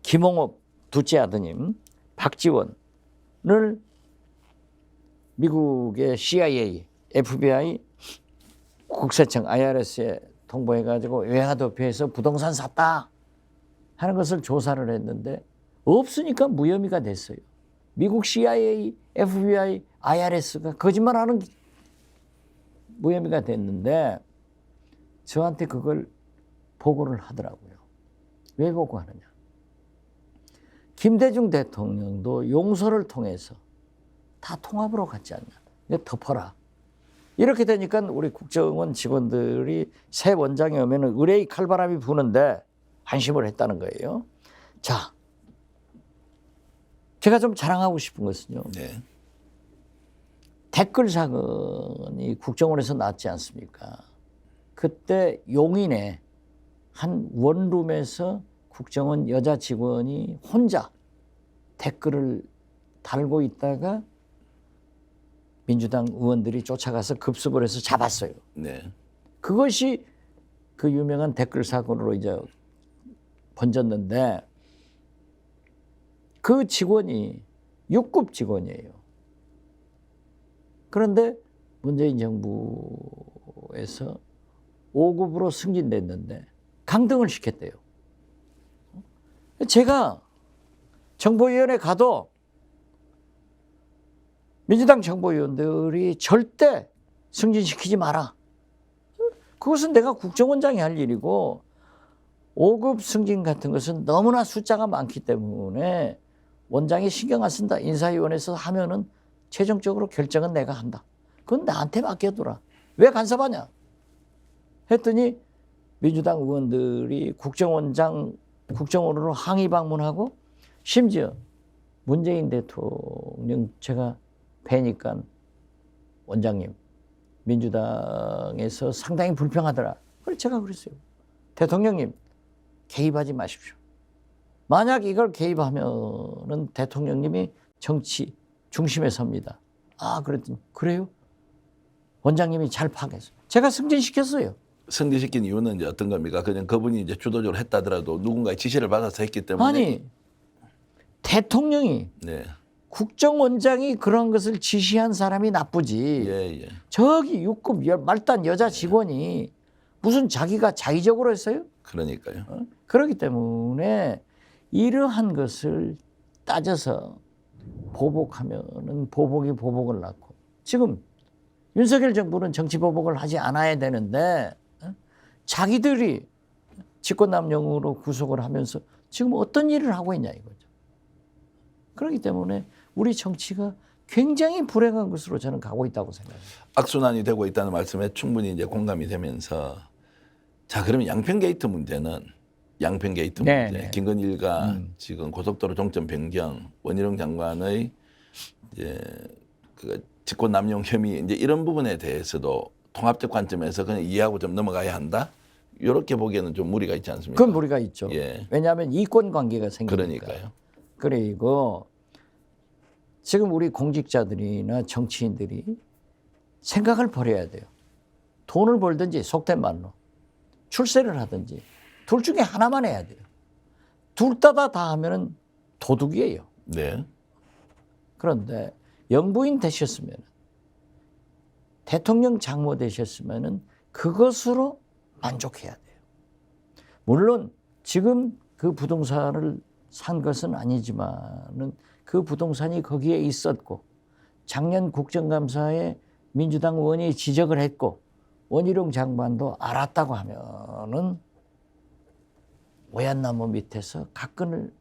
김홍업 둘째 아드님, 박지원을 미국의 CIA, FBI, 국세청, IRS에 통보해가지고 외화도표에서 부동산 샀다 하는 것을 조사를 했는데 없으니까 무혐의가 됐어요. 미국 CIA, FBI, IRS가 거짓말하는 무혐의가 됐는데 저한테 그걸 보고를 하더라고요. 왜 보고하느냐. 김대중 대통령도 용서를 통해서 다 통합으로 갔지 않냐. 이거 덮어라. 이렇게 되니까 우리 국정원 직원들이 새 원장이 오면 의뢰의 칼바람이 부는데 안심을 했다는 거예요. 자, 제가 좀 자랑하고 싶은 것은요. 네. 댓글 사건이 국정원에서 났지 않습니까? 그때 용인에 한 원룸에서 국정원 여자 직원이 혼자 댓글을 달고 있다가 민주당 의원들이 쫓아가서 급습을 해서 잡았어요. 네. 그것이 그 유명한 댓글 사건으로 이제 번졌는데 그 직원이 6급 직원이에요. 그런데 문재인 정부에서 5급으로 승진됐는데 강등을 시켰대요. 제가 정보위원회 가도 민주당 정보위원들이 절대 승진시키지 마라. 그것은 내가 국정원장이 할 일이고 5급 승진 같은 것은 너무나 숫자가 많기 때문에 원장이 신경 안 쓴다. 인사위원회에서 하면은 최종적으로 결정은 내가 한다. 그건 나한테 맡겨둬라. 왜 간섭하냐? 했더니 민주당 의원들이 국정원으로 항의 방문하고 심지어 문재인 대통령 제가 뵈니까 원장님 민주당에서 상당히 불평하더라. 그래서 제가 그랬어요. 대통령님 개입하지 마십시오. 만약 이걸 개입하면은 대통령님이 정치 중심에 섭니다. 아, 그랬더니 그래요? 원장님이 잘 파악했어요. 제가 승진시켰어요. 승진시킨 이유는 이제 어떤 겁니까? 그냥 그분이 이제 주도적으로 했다더라도 누군가의 지시를 받아서 했기 때문에. 아니, 대통령이 네. 국정원장이 그런 것을 지시한 사람이 나쁘지. 예, 예. 저기 6급 말단 여자 직원이 무슨 자기가 자의적으로 했어요? 그러니까요. 그렇기 때문에 이러한 것을 따져서 보복하면은 보복이 보복을 낳고 지금 윤석열 정부는 정치 보복을 하지 않아야 되는데 자기들이 직권남용으로 구속을 하면서 지금 어떤 일을 하고 있냐 이거죠. 그렇기 때문에 우리 정치가 굉장히 불행한 것으로 저는 가고 있다고 생각합니다. 악순환이 되고 있다는 말씀에 충분히 이제 공감이 되면서 자, 그러면 양평 게이트 문제는 네, 문제, 네. 김건희 일가 지금 고속도로 종점 변경, 원희룡 장관의 이제 그 직권남용 혐의 이제 이런 부분에 대해서도 통합적 관점에서 그냥 이해하고 좀 넘어가야 한다. 이렇게 보기에는 좀 무리가 있지 않습니까? 그건 무리가 있죠. 예. 왜냐하면 이권 관계가 생기니까. 그러니까요. 그리고 지금 우리 공직자들이나 정치인들이 생각을 버려야 돼요. 돈을 벌든지 속된 말로 출세를 하든지 둘 중에 하나만 해야 돼요. 둘 다 하면은 도둑이에요. 네. 그런데 영부인 되셨으면 대통령 장모 되셨으면은 그것으로 만족해야 돼요. 물론 지금 그 부동산을 산 것은 아니지만은 그 부동산이 거기에 있었고 작년 국정감사에 민주당 의원이 지적을 했고 원희룡 장관도 알았다고 하면은 오얏나무 밑에서 각근을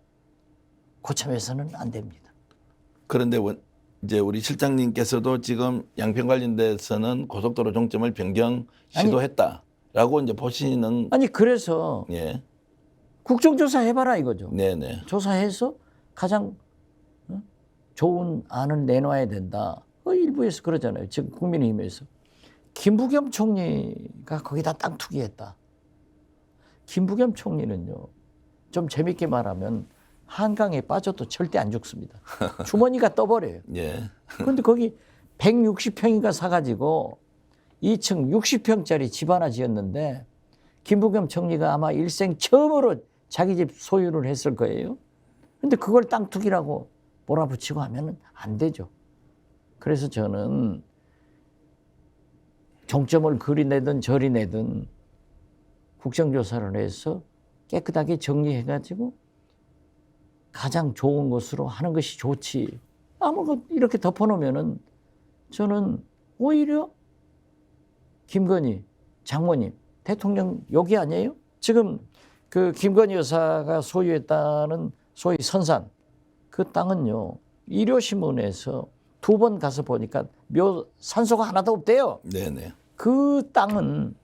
고참해서는 안 됩니다. 그런데 이제 우리 실장님께서도 지금 양평 관련돼서는 고속도로 종점을 변경 시도했다라고 이제 보시는. 아니 그래서 예. 국정조사 해봐라 이거죠. 네네. 조사해서 가장 좋은 안을 내놔야 된다. 일부에서 그러잖아요. 지금 국민의힘에서. 김부겸 총리가 거기다 땅 투기했다. 김부겸 총리는요, 좀 재밌게 말하면 한강에 빠져도 절대 안 죽습니다. 주머니가 떠버려요. 예. 그런데 거기 160평인가 사가지고 2층 60평짜리 집 하나 지었는데 김부겸 총리가 아마 일생 처음으로 자기 집 소유를 했을 거예요. 근데 그걸 땅 투기라고 몰아붙이고 하면 안 되죠. 그래서 저는 종점을 그리 내든 저리 내든 국정조사를 해서 깨끗하게 정리해가지고 가장 좋은 것으로 하는 것이 좋지. 아무 이렇게 덮어놓으면은 저는 오히려 김건희 장모님 대통령 욕이 아니에요? 지금 그 김건희 여사가 소유했다는 소위 선산 그 땅은요 일요신문에서 2번 가서 보니까 산소가 하나도 없대요. 네네. 그 땅은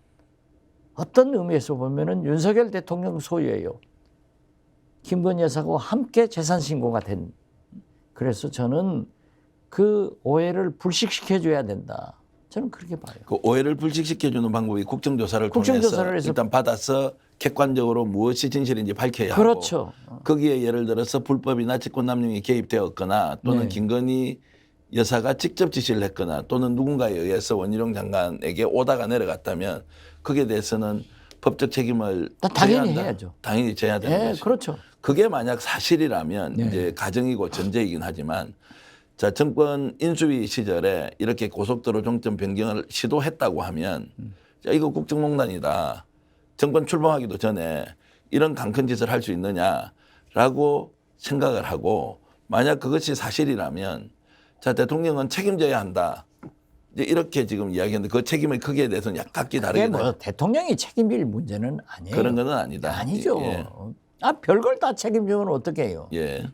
어떤 의미에서 보면은 윤석열 대통령 소유예요. 김건희 여사하고 함께 재산 신고가 된. 그래서 저는 그 오해를 불식시켜줘야 된다. 저는 그렇게 봐요. 그 오해를 불식시켜주는 방법이 국정조사를 국정조사를 통해서 해서 일단 받아서 객관적으로 무엇이 진실인지 밝혀야 그렇죠. 하고 거기에 예를 들어서 불법이나 직권남용이 개입되었거나 또는 네. 김건희 여사가 직접 지시를 했거나 또는 누군가에 의해서 원희룡 장관에게 오다가 내려갔다면 거기에 대해서는 법적 책임을 당연히 져야 한다. 해야죠. 당연히 져야 되는 네, 것이죠. 그렇죠. 그게 만약 사실이라면 네. 이제 가정이고 전제이긴 하지만 자 정권 인수위 시절에 이렇게 고속도로 종점 변경을 시도했다고 하면 자 이거 국정농단이다. 정권 출범하기도 전에 이런 강큰 짓을 할 수 있느냐라고 생각을 하고 만약 그것이 사실이라면 자 대통령은 책임져야 한다. 이제 이렇게 지금 이야기했는데 그 책임의 크기에 대해서는 각기 그게 다르게 뭐 대통령이 책임질 문제는 아니에요. 그런 거는 아니다. 아니죠. 예. 별걸 다 책임지면 어떻게 해요? 예.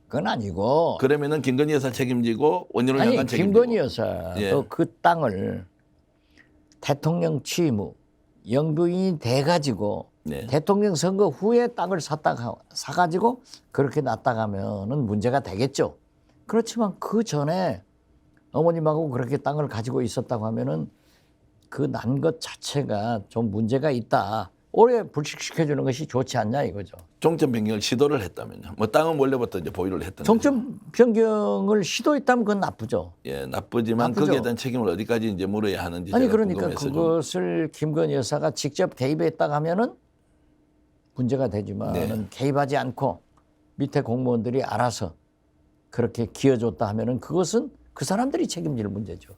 그건 아니고. 그러면은 김건희 여사 책임지고 원희룡 아니 장관 책임지고. 김건희 여사도 예. 그 땅을 대통령 취임 후 영부인이 돼가지고 네. 대통령 선거 후에 땅을 사가지고 그렇게 놨다가면은 문제가 되겠죠. 그렇지만 그 전에 어머님하고 그렇게 땅을 가지고 있었다고 하면은 그 난 것 자체가 좀 문제가 있다. 오래 불식시켜주는 것이 좋지 않냐 이거죠. 종점 변경을 시도를 했다면요. 뭐 땅은 원래부터 이제 보유를 했던 종점 변경을 시도했다면 그건 나쁘죠. 예, 나쁘지만 나쁘죠. 거기에 대한 책임을 어디까지 이제 물어야 하는지 아니 제가 그러니까 궁금해서 좀. 그것을 김건희 여사가 직접 개입했다고 하면은 문제가 되지만은 네. 개입하지 않고 밑에 공무원들이 알아서 그렇게 기어줬다 하면은 그것은 그 사람들이 책임질 문제죠.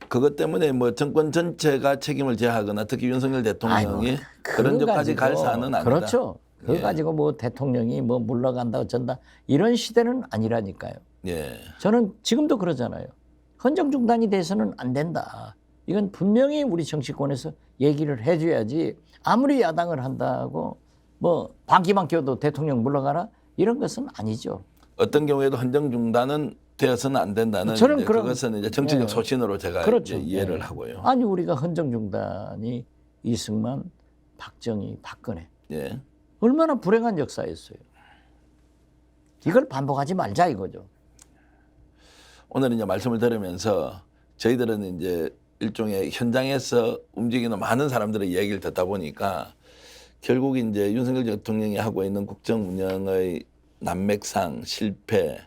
그것 때문에 뭐 정권 전체가 책임을 져야 하거나 특히 윤석열 대통령이 그런 적까지 갈 사안은 아니다. 그렇죠. 그거 예. 가지고 뭐 대통령이 뭐 물러간다 어쩐다 이런 시대는 아니라니까요. 예. 저는 지금도 그러잖아요. 헌정 중단이 돼서는 안 된다. 이건 분명히 우리 정치권에서 얘기를 해줘야지 아무리 야당을 한다고 뭐 방귀만 껴도 대통령 물러가라 이런 것은 아니죠. 어떤 경우에도 헌정 중단은 되어서는 안 된다는 저는 이제 그런- 그것은 이제 정치적 예. 소신으로 제가 그렇죠. 이제 이해를 예. 하고요. 아니 우리가 헌정 중단이 이승만, 박정희, 박근혜 예. 얼마나 불행한 역사였어요. 이걸 반복하지 말자 이거죠. 오늘 이제 말씀을 들으면서 저희들은 이제 일종의 현장에서 움직이는 많은 사람들의 이야기를 듣다 보니까 결국 이제 윤석열 대통령이 하고 있는 국정 운영의 난맥상 실패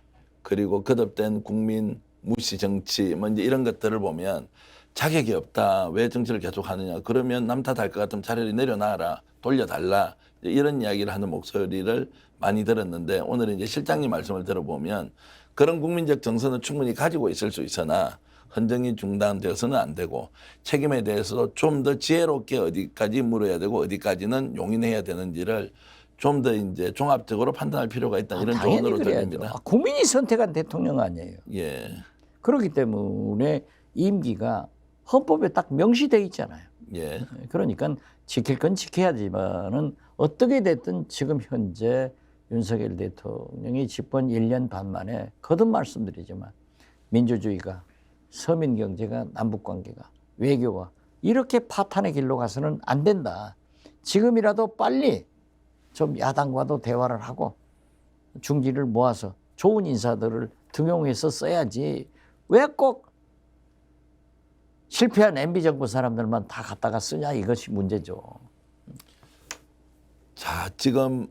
그리고 거듭된 국민 무시 정치 뭐 이제 이런 것들을 보면 자격이 없다. 왜 정치를 계속 하느냐. 그러면 남 탓할 것 같으면 차라리 내려놔라. 돌려달라. 이런 이야기를 하는 목소리를 많이 들었는데 오늘은 이제 실장님 말씀을 들어보면 그런 국민적 정서는 충분히 가지고 있을 수 있으나 헌정이 중단되어서는 안 되고 책임에 대해서도 좀 더 지혜롭게 어디까지 물어야 되고 어디까지는 용인해야 되는지를 좀 더 이제 종합적으로 판단할 필요가 있다 이런 당연히 조언으로 그래야죠. 들립니다. 국민이 선택한 대통령 아니에요. 예, 그렇기 때문에 임기가 헌법에 딱 명시되어 있잖아요. 예, 그러니까 지킬 건 지켜야지만은 어떻게 됐든 지금 현재 윤석열 대통령이 집권 1년 반 만에 거듭 말씀드리지만 민주주의가 서민 경제가 남북 관계가 외교가 이렇게 파탄의 길로 가서는 안 된다. 지금이라도 빨리 좀 야당과도 대화를 하고 중지를 모아서 좋은 인사들을 등용해서 써야지 왜 꼭 실패한 MB 정부 사람들만 다 갖다가 쓰냐 이것이 문제죠. 자, 지금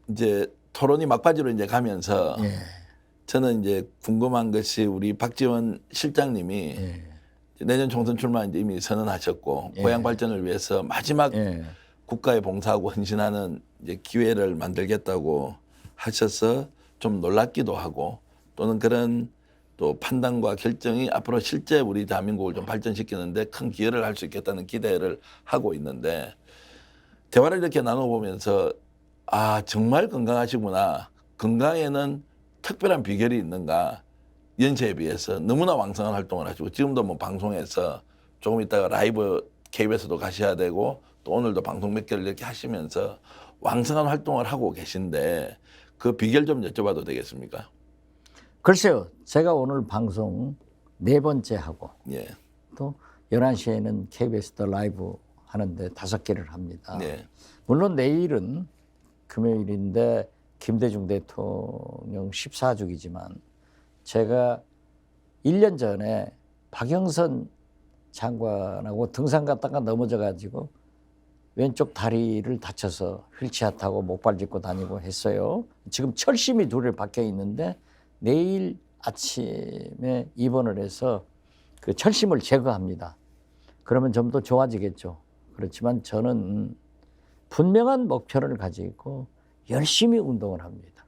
이제 토론이 막바지로 이제 가면서 예. 저는 이제 궁금한 것이 우리 박지원 실장님이 예. 내년 총선 출마 이제 이미 선언하셨고 예. 고향 발전을 위해서 마지막 예. 국가에 봉사하고 헌신하는 이제 기회를 만들겠다고 하셔서 좀 놀랍기도 하고 또는 그런 또 판단과 결정이 앞으로 실제 우리 대한민국을 좀 발전시키는데 큰 기여를 할 수 있겠다는 기대를 하고 있는데 대화를 이렇게 나눠보면서 아 정말 건강하시구나. 건강에는 특별한 비결이 있는가. 연세에 비해서 너무나 왕성한 활동을 하시고 지금도 뭐 방송에서 조금 있다가 라이브 KBS도 가셔야 되고 또 오늘도 방송 몇 개를 이렇게 하시면서 왕성한 활동을 하고 계신데 그 비결 좀 여쭤봐도 되겠습니까? 글쎄요. 제가 오늘 방송 4번째 하고 예. 또 11시에는 KBS도 라이브 하는데 5개를 합니다. 네. 물론 내일은 금요일인데 김대중 대통령 14주기지만 제가 1년 전에 박영선 장관하고 등산 갔다가 넘어져 가지고 왼쪽 다리를 다쳐서 휠체어 타고 목발 짚고 다니고 했어요. 지금 철심이 둘에 박혀 있는데 내일 아침에 입원을 해서 그 철심을 제거합니다. 그러면 좀 더 좋아지겠죠. 그렇지만 저는 분명한 목표를 가지고 열심히 운동을 합니다.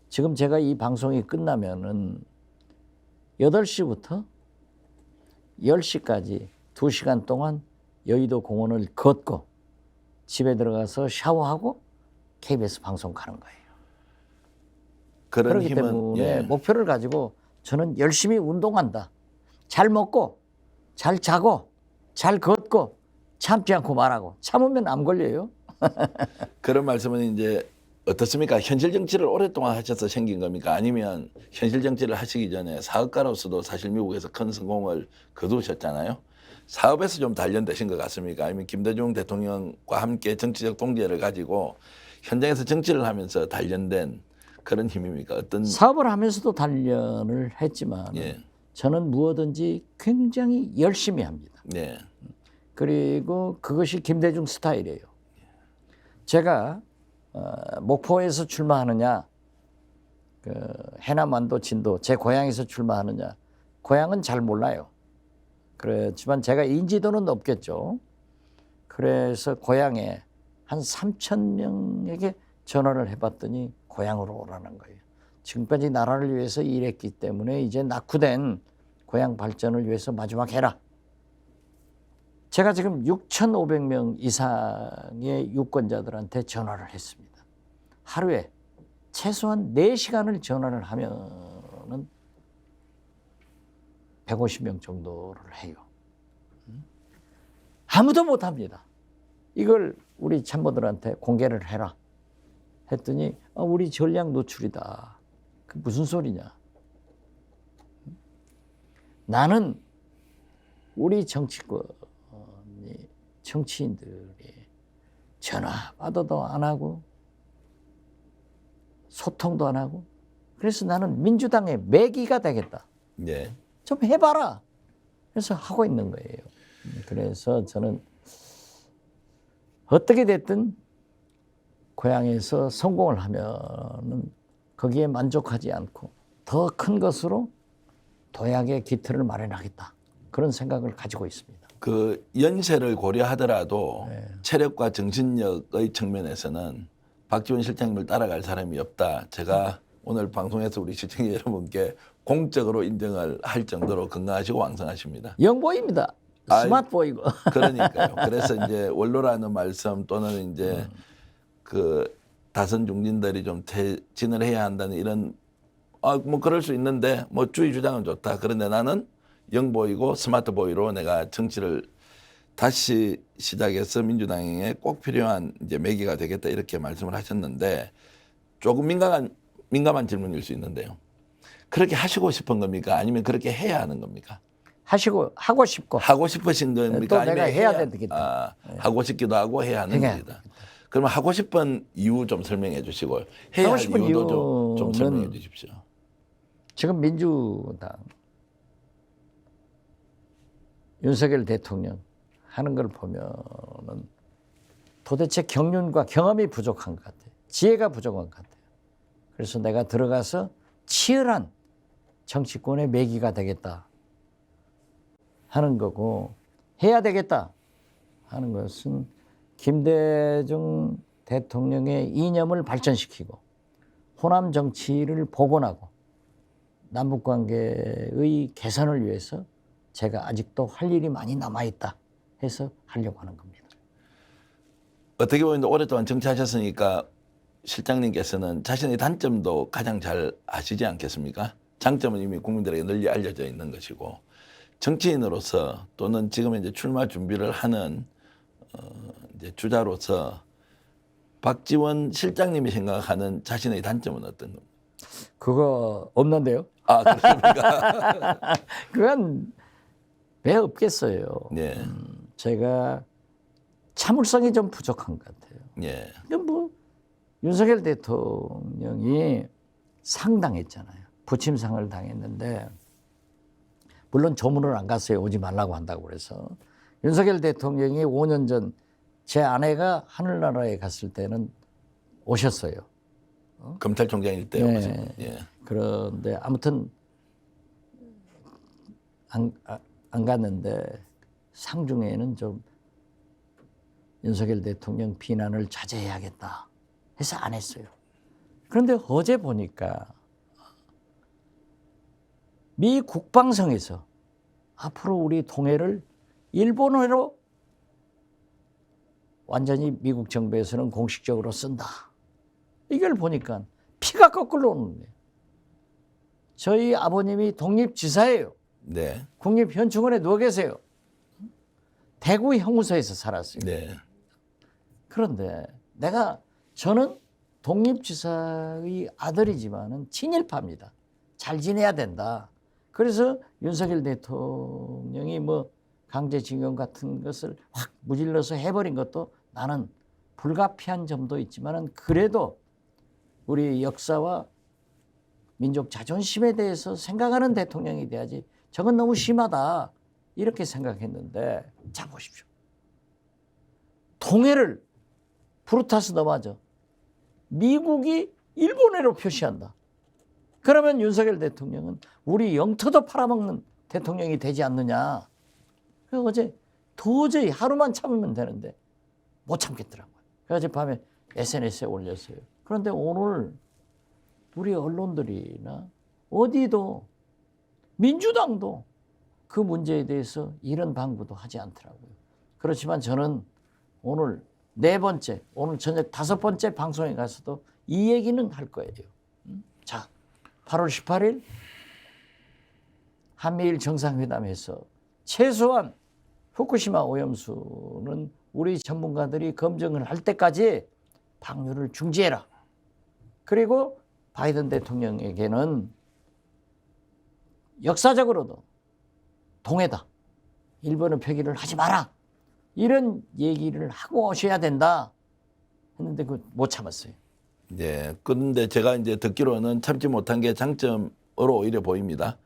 지금 제가 이 방송이 끝나면은 8시부터 10시까지 2시간 동안 여의도 공원을 걷고 집에 들어가서 샤워하고 KBS 방송 가는 거예요. 그런 그렇기 힘은 때문에 예. 목표를 가지고 저는 열심히 운동한다. 잘 먹고 잘 자고 잘 걷고 참지 않고 말하고 참으면 암 걸려요. 그런 말씀은 이제 어떻습니까? 현실 정치를 오랫동안 하셔서 생긴 겁니까? 아니면 현실 정치를 하시기 전에 사업가로서도 사실 미국에서 큰 성공을 거두셨잖아요. 사업에서 좀 단련되신 것 같습니까? 아니면 김대중 대통령과 함께 정치적 동기를 가지고 현장에서 정치를 하면서 단련된 그런 힘입니까? 어떤 사업을 하면서도 단련을 했지만 예. 저는 무엇든지 굉장히 열심히 합니다. 네. 그리고 그것이 김대중 스타일이에요. 제가 목포에서 출마하느냐, 해남, 완도, 진도 제 고향에서 출마하느냐, 고향은 잘 몰라요. 그렇지만 제가 인지도는 높겠죠. 그래서 고향에 한 3,000명에게 전화를 해봤더니 고향으로 오라는 거예요. 지금까지 나라를 위해서 일했기 때문에 이제 낙후된 고향 발전을 위해서 마지막 해라. 제가 지금 6,500명 이상의 유권자들한테 전화를 했습니다. 하루에 최소한 4시간을 전화를 하면은 150명 정도를 해요. 아무도 못 합니다. 이걸 우리 참모들한테 공개를 해라. 했더니 우리 전략 노출이다. 그 무슨 소리냐. 나는 우리 정치인들이 전화 받아도 안 하고 소통도 안 하고 그래서 나는 민주당의 매기가 되겠다. 네. 좀 해봐라. 그래서 하고 있는 거예요. 그래서 저는 어떻게 됐든 고향에서 성공을 하면은 거기에 만족하지 않고 더 큰 것으로 도약의 기틀을 마련하겠다. 그런 생각을 가지고 있습니다. 그 연세를 고려하더라도 네. 체력과 정신력의 측면에서는 박지원 실장님을 따라갈 사람이 없다. 제가 오늘 방송에서 우리 시청자 여러분께 공적으로 인정을 할 정도로 건강하시고 왕성하십니다. 영보입니다. 스마트 보이고. 그러니까요. 그래서 이제 원로라는 말씀 또는 이제 그 다선 중진들이 좀 퇴진을 해야 한다는 이런 뭐 그럴 수 있는데 뭐 주의 주장은 좋다. 그런데 나는 영보이고 스마트 보이로 내가 정치를 다시 시작해서 민주당에 꼭 필요한 이제 매개가 되겠다 이렇게 말씀을 하셨는데 조금 민감한 질문일 수 있는데요. 그렇게 하시고 싶은 겁니까? 아니면 그렇게 해야 하는 겁니까? 하고 싶고 하고 싶으신 겁니까? 또 아니면 내가 해야 되겠다. 하고 싶기도 하고 해야 하는 겁니다. 그러면 하고 싶은 이유 좀 설명해 주시고 해야 하고 할 싶은 이유도 좀 이유는- 설명해 주십시오. 지금 민주당 윤석열 대통령 하는 걸 보면은 도대체 경륜과 경험이 부족한 것 같아요. 지혜가 부족한 것 같아요. 그래서 내가 들어가서 치열한 정치권의 매기가 되겠다 하는 거고, 해야 되겠다 하는 것은 김대중 대통령의 이념을 발전시키고 호남 정치를 복원하고 남북관계의 개선을 위해서 제가 아직도 할 일이 많이 남아있다 해서 하려고 하는 겁니다. 어떻게 보면 오랫동안 정치하셨으니까 실장님께서는 자신의 단점도 가장 잘 아시지 않겠습니까? 장점은 이미 국민들에게 널리 알려져 있는 것이고, 정치인으로서 또는 지금 이제 출마 준비를 하는 이제 주자로서 박지원 실장님이 생각하는 자신의 단점은 어떤 겁니까? 그거 없는데요? 아, 그렇습니까? 그건 왜 없겠어요. 예, 제가 참을성이 좀 부족한 것 같아요. 예, 그러니까 뭐 윤석열 대통령이 상당했잖아요. 부침상을 당했는데, 물론 조문을 안 갔어요. 오지 말라고 한다고 그래서. 윤석열 대통령이 5년 전 제 아내가 하늘나라에 갔을 때는 오셨어요. 검찰총장일 때. 네. 예, 그런데 아무튼 안 갔는데 상중에는 좀 윤석열 대통령 비난을 자제해야겠다 해서 안 했어요. 그런데 어제 보니까 미 국방성에서 앞으로 우리 동해를 일본어로 완전히 미국 정부에서는 공식적으로 쓴다. 이걸 보니까 피가 거꾸로 오는 거예요. 저희 아버님이 독립지사예요. 네, 국립현충원에 누워 계세요. 대구 형무소에서 살았어요. 네, 그런데 저는 독립지사의 아들이지만은 친일파입니다. 잘 지내야 된다. 그래서 윤석열 대통령이 뭐 강제징용 같은 것을 확 무질러서 해버린 것도 나는 불가피한 점도 있지만은 그래도 우리 역사와 민족 자존심에 대해서 생각하는 대통령이 돼야지, 저건 너무 심하다 이렇게 생각했는데, 자 보십시오. 동해를 부르타스 넘어져 미국이 일본해로 표시한다. 그러면 윤석열 대통령은 우리 영토도 팔아먹는 대통령이 되지 않느냐. 그래서 어제 도저히 하루만 참으면 되는데 못 참겠더라고요. 그래서 어젯밤에 SNS에 올렸어요. 그런데 오늘 우리 언론들이나 어디도, 민주당도 그 문제에 대해서 이런 방구도 하지 않더라고요. 그렇지만 저는 오늘 오늘 저녁 5번째 방송에 가서도 이 얘기는 할 거예요. 자, 8월 18일 한미일 정상회담에서 최소한 후쿠시마 오염수는 우리 전문가들이 검증을 할 때까지 방류를 중지해라. 그리고 바이든 대통령에게는 역사적으로도 동해다, 일본은 표기를 하지 마라, 이런 얘기를 하고 오셔야 된다 했는데 그 못 참았어요. 네. 그런데 제가 이제 듣기로는 참지 못한 게 장점으로 오히려 보입니다.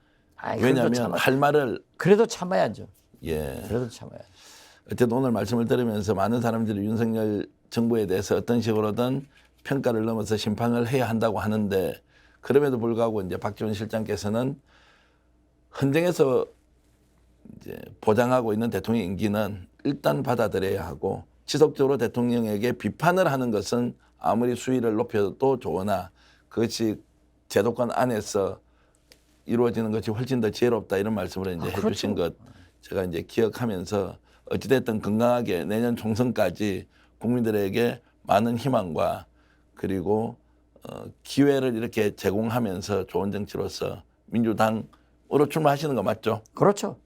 왜냐하면 할 말을, 그래도 참아야죠. 예, 그래도 참아야죠. 어쨌든 오늘 말씀을 들으면서 많은 사람들이 윤석열 정부에 대해서 어떤 식으로든 평가를 넘어서 심판을 해야 한다고 하는데, 그럼에도 불구하고 이제 박지원 실장께서는 헌정에서 이제 보장하고 있는 대통령 임기는 일단 받아들여야 하고, 지속적으로 대통령에게 비판을 하는 것은 아무리 수위를 높여도 좋으나 그것이 제도권 안에서 이루어지는 것이 훨씬 더 지혜롭다, 이런 말씀을 이제 그렇죠. 해주신 것 제가 이제 기억하면서 어찌됐든 건강하게 내년 총선까지 국민들에게 많은 희망과 그리고 기회를 이렇게 제공하면서 좋은 정치로서 민주당으로 출마하시는 거 맞죠? 그렇죠.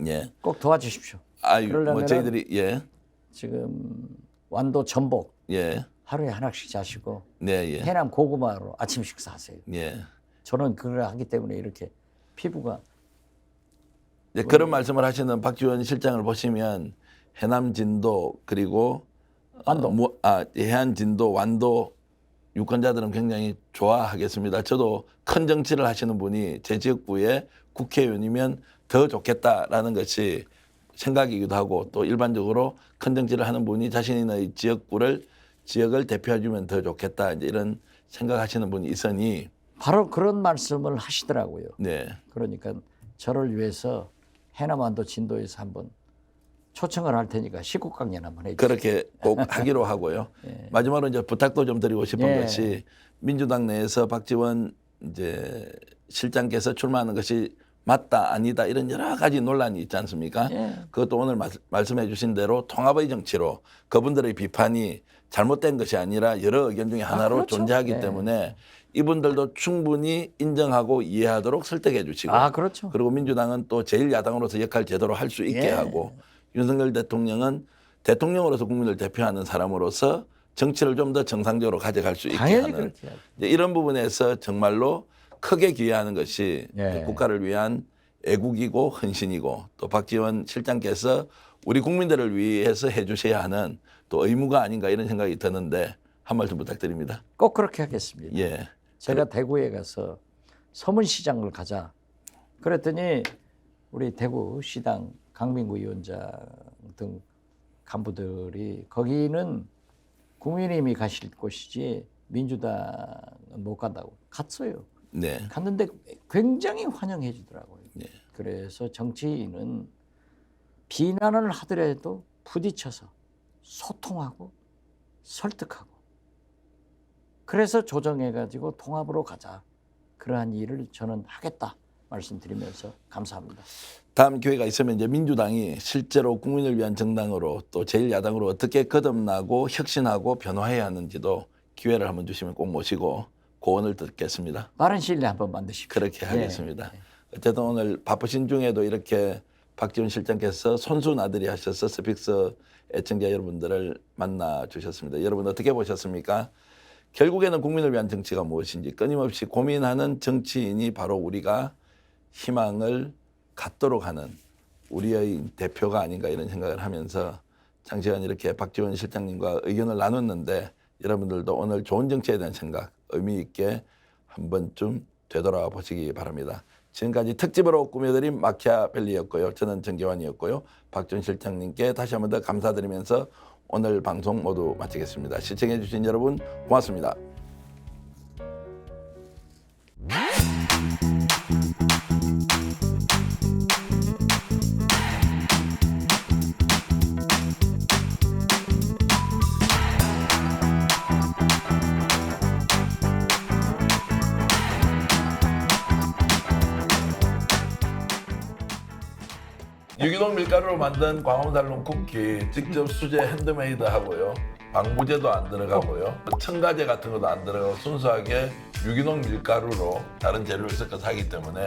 예. 꼭 도와주십시오. 아유, 뭐 그러려면은 저희들이 예, 지금 완도 전복 예, 하루에 하나씩 자시고 네, 예, 해남 고구마로 아침 식사하세요. 예. 저는 그걸 하기 때문에 이렇게 피부가 예, 그런 말씀을 하시는 박지원 실장을 보시면 해남 진도 그리고 완도. 해안 진도 완도 유권자들은 굉장히 좋아하겠습니다. 저도 큰 정치를 하시는 분이 제 지역구에 국회의원이면 더 좋겠다라는 것이 생각이기도 하고 또 일반적으로 큰 정치를 하는 분이 자신의 지역을 대표해주면 더 좋겠다 이제 이런 생각하시는 분이 있으니 바로 그런 말씀을 하시더라고요. 네. 그러니까 저를 위해서 해남반도 진도에서 한번 초청을 할 테니까 19강연 한번 해주세요. 그렇게 꼭 하기로 하고요. 마지막으로 이제 부탁도 좀 드리고 싶은 예. 것이 민주당 내에서 박지원 이제 실장께서 출마하는 것이 맞다 아니다 이런 여러 가지 논란이 있지 않습니까? 예. 그것도 오늘 말씀해 주신 대로 통합의 정치로 그분들의 비판이 잘못된 것이 아니라 여러 의견 중에 하나로 그렇죠. 존재하기 네. 때문에 이분들도 충분히 인정하고 이해하도록 설득해 주시고 그렇죠. 그리고 민주당은 또 제1야당으로서 역할 제대로 할 수 있게 예. 하고 윤석열 대통령은 대통령으로서 국민을 대표하는 사람으로서 정치를 좀 더 정상적으로 가져갈 수 있게 당연히 하는 그렇게 해야죠. 이제 이런 부분에서 정말로 크게 기여하는 것이 예. 국가를 위한 애국이고 헌신이고 또 박지원 실장께서 우리 국민들을 위해서 해주셔야 하는 또 의무가 아닌가 이런 생각이 드는데 한 말씀 부탁드립니다. 꼭 그렇게 하겠습니다. 예, 제가 대구에 가서 서문시장을 가자. 그랬더니 우리 대구시당 강민구 위원장 등 간부들이 거기는 국민의힘이 가실 곳이지 민주당은 못 간다고 갔어요. 네, 갔는데 굉장히 환영해 주더라고요. 네. 그래서 정치인은 비난을 하더라도 부딪혀서 소통하고 설득하고 그래서 조정해가지고 통합으로 가자. 그러한 일을 저는 하겠다 말씀드리면서 감사합니다. 다음 기회가 있으면 이제 민주당이 실제로 국민을 위한 정당으로 또 제1야당으로 어떻게 거듭나고 혁신하고 변화해야 하는지도 기회를 한번 주시면 꼭 모시고 고언을 듣겠습니다. 빠른 시일 내에 한번 만드십시오. 그렇게 하겠습니다. 어쨌든 오늘 바쁘신 중에도 이렇게 박지원 실장께서 손수 나들이 하셔서 스픽스 애청자 여러분들을 만나 주셨습니다. 여러분 어떻게 보셨습니까? 결국에는 국민을 위한 정치가 무엇인지 끊임없이 고민하는 정치인이 바로 우리가 희망을 갖도록 하는 우리의 대표가 아닌가 이런 생각을 하면서 장시간 이렇게 박지원 실장님과 의견을 나눴는데 여러분들도 오늘 좋은 정치에 대한 생각 의미 있게 한 번쯤 되돌아 보시기 바랍니다. 지금까지 특집으로 꾸며드린 마키아벨리였고요. 저는 정계환이었고요. 박지원 실장님께 다시 한 번 더 감사드리면서 오늘 방송 모두 마치겠습니다. 시청해 주신 여러분 고맙습니다. 유기농 밀가루로 만든 광화문살롱 쿠키 직접 수제 핸드메이드 하고요. 방부제도 안 들어가고요. 첨가제 같은 것도 안 들어가고 순수하게 유기농 밀가루로 다른 재료를 섞어서 하기 때문에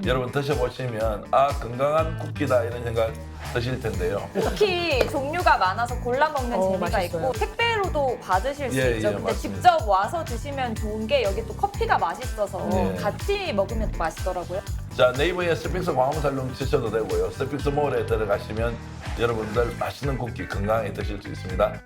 여러분 드셔보시면 건강한 쿠키다 이런 생각 드실 텐데요. 쿠키 종류가 많아서 골라 먹는 재미가 맛있어요. 있고 택배로도 받으실 수 예, 있죠. 예, 근데 맞습니다. 직접 와서 드시면 좋은 게 여기 또 커피가 맛있어서 네. 같이 먹으면 또 맛있더라고요. 자, 네이버에 스픽스 광화문살롱 치셔도 되고요. 스픽스 몰에 들어가시면 여러분들 맛있는 쿠키 건강하게 드실 수 있습니다.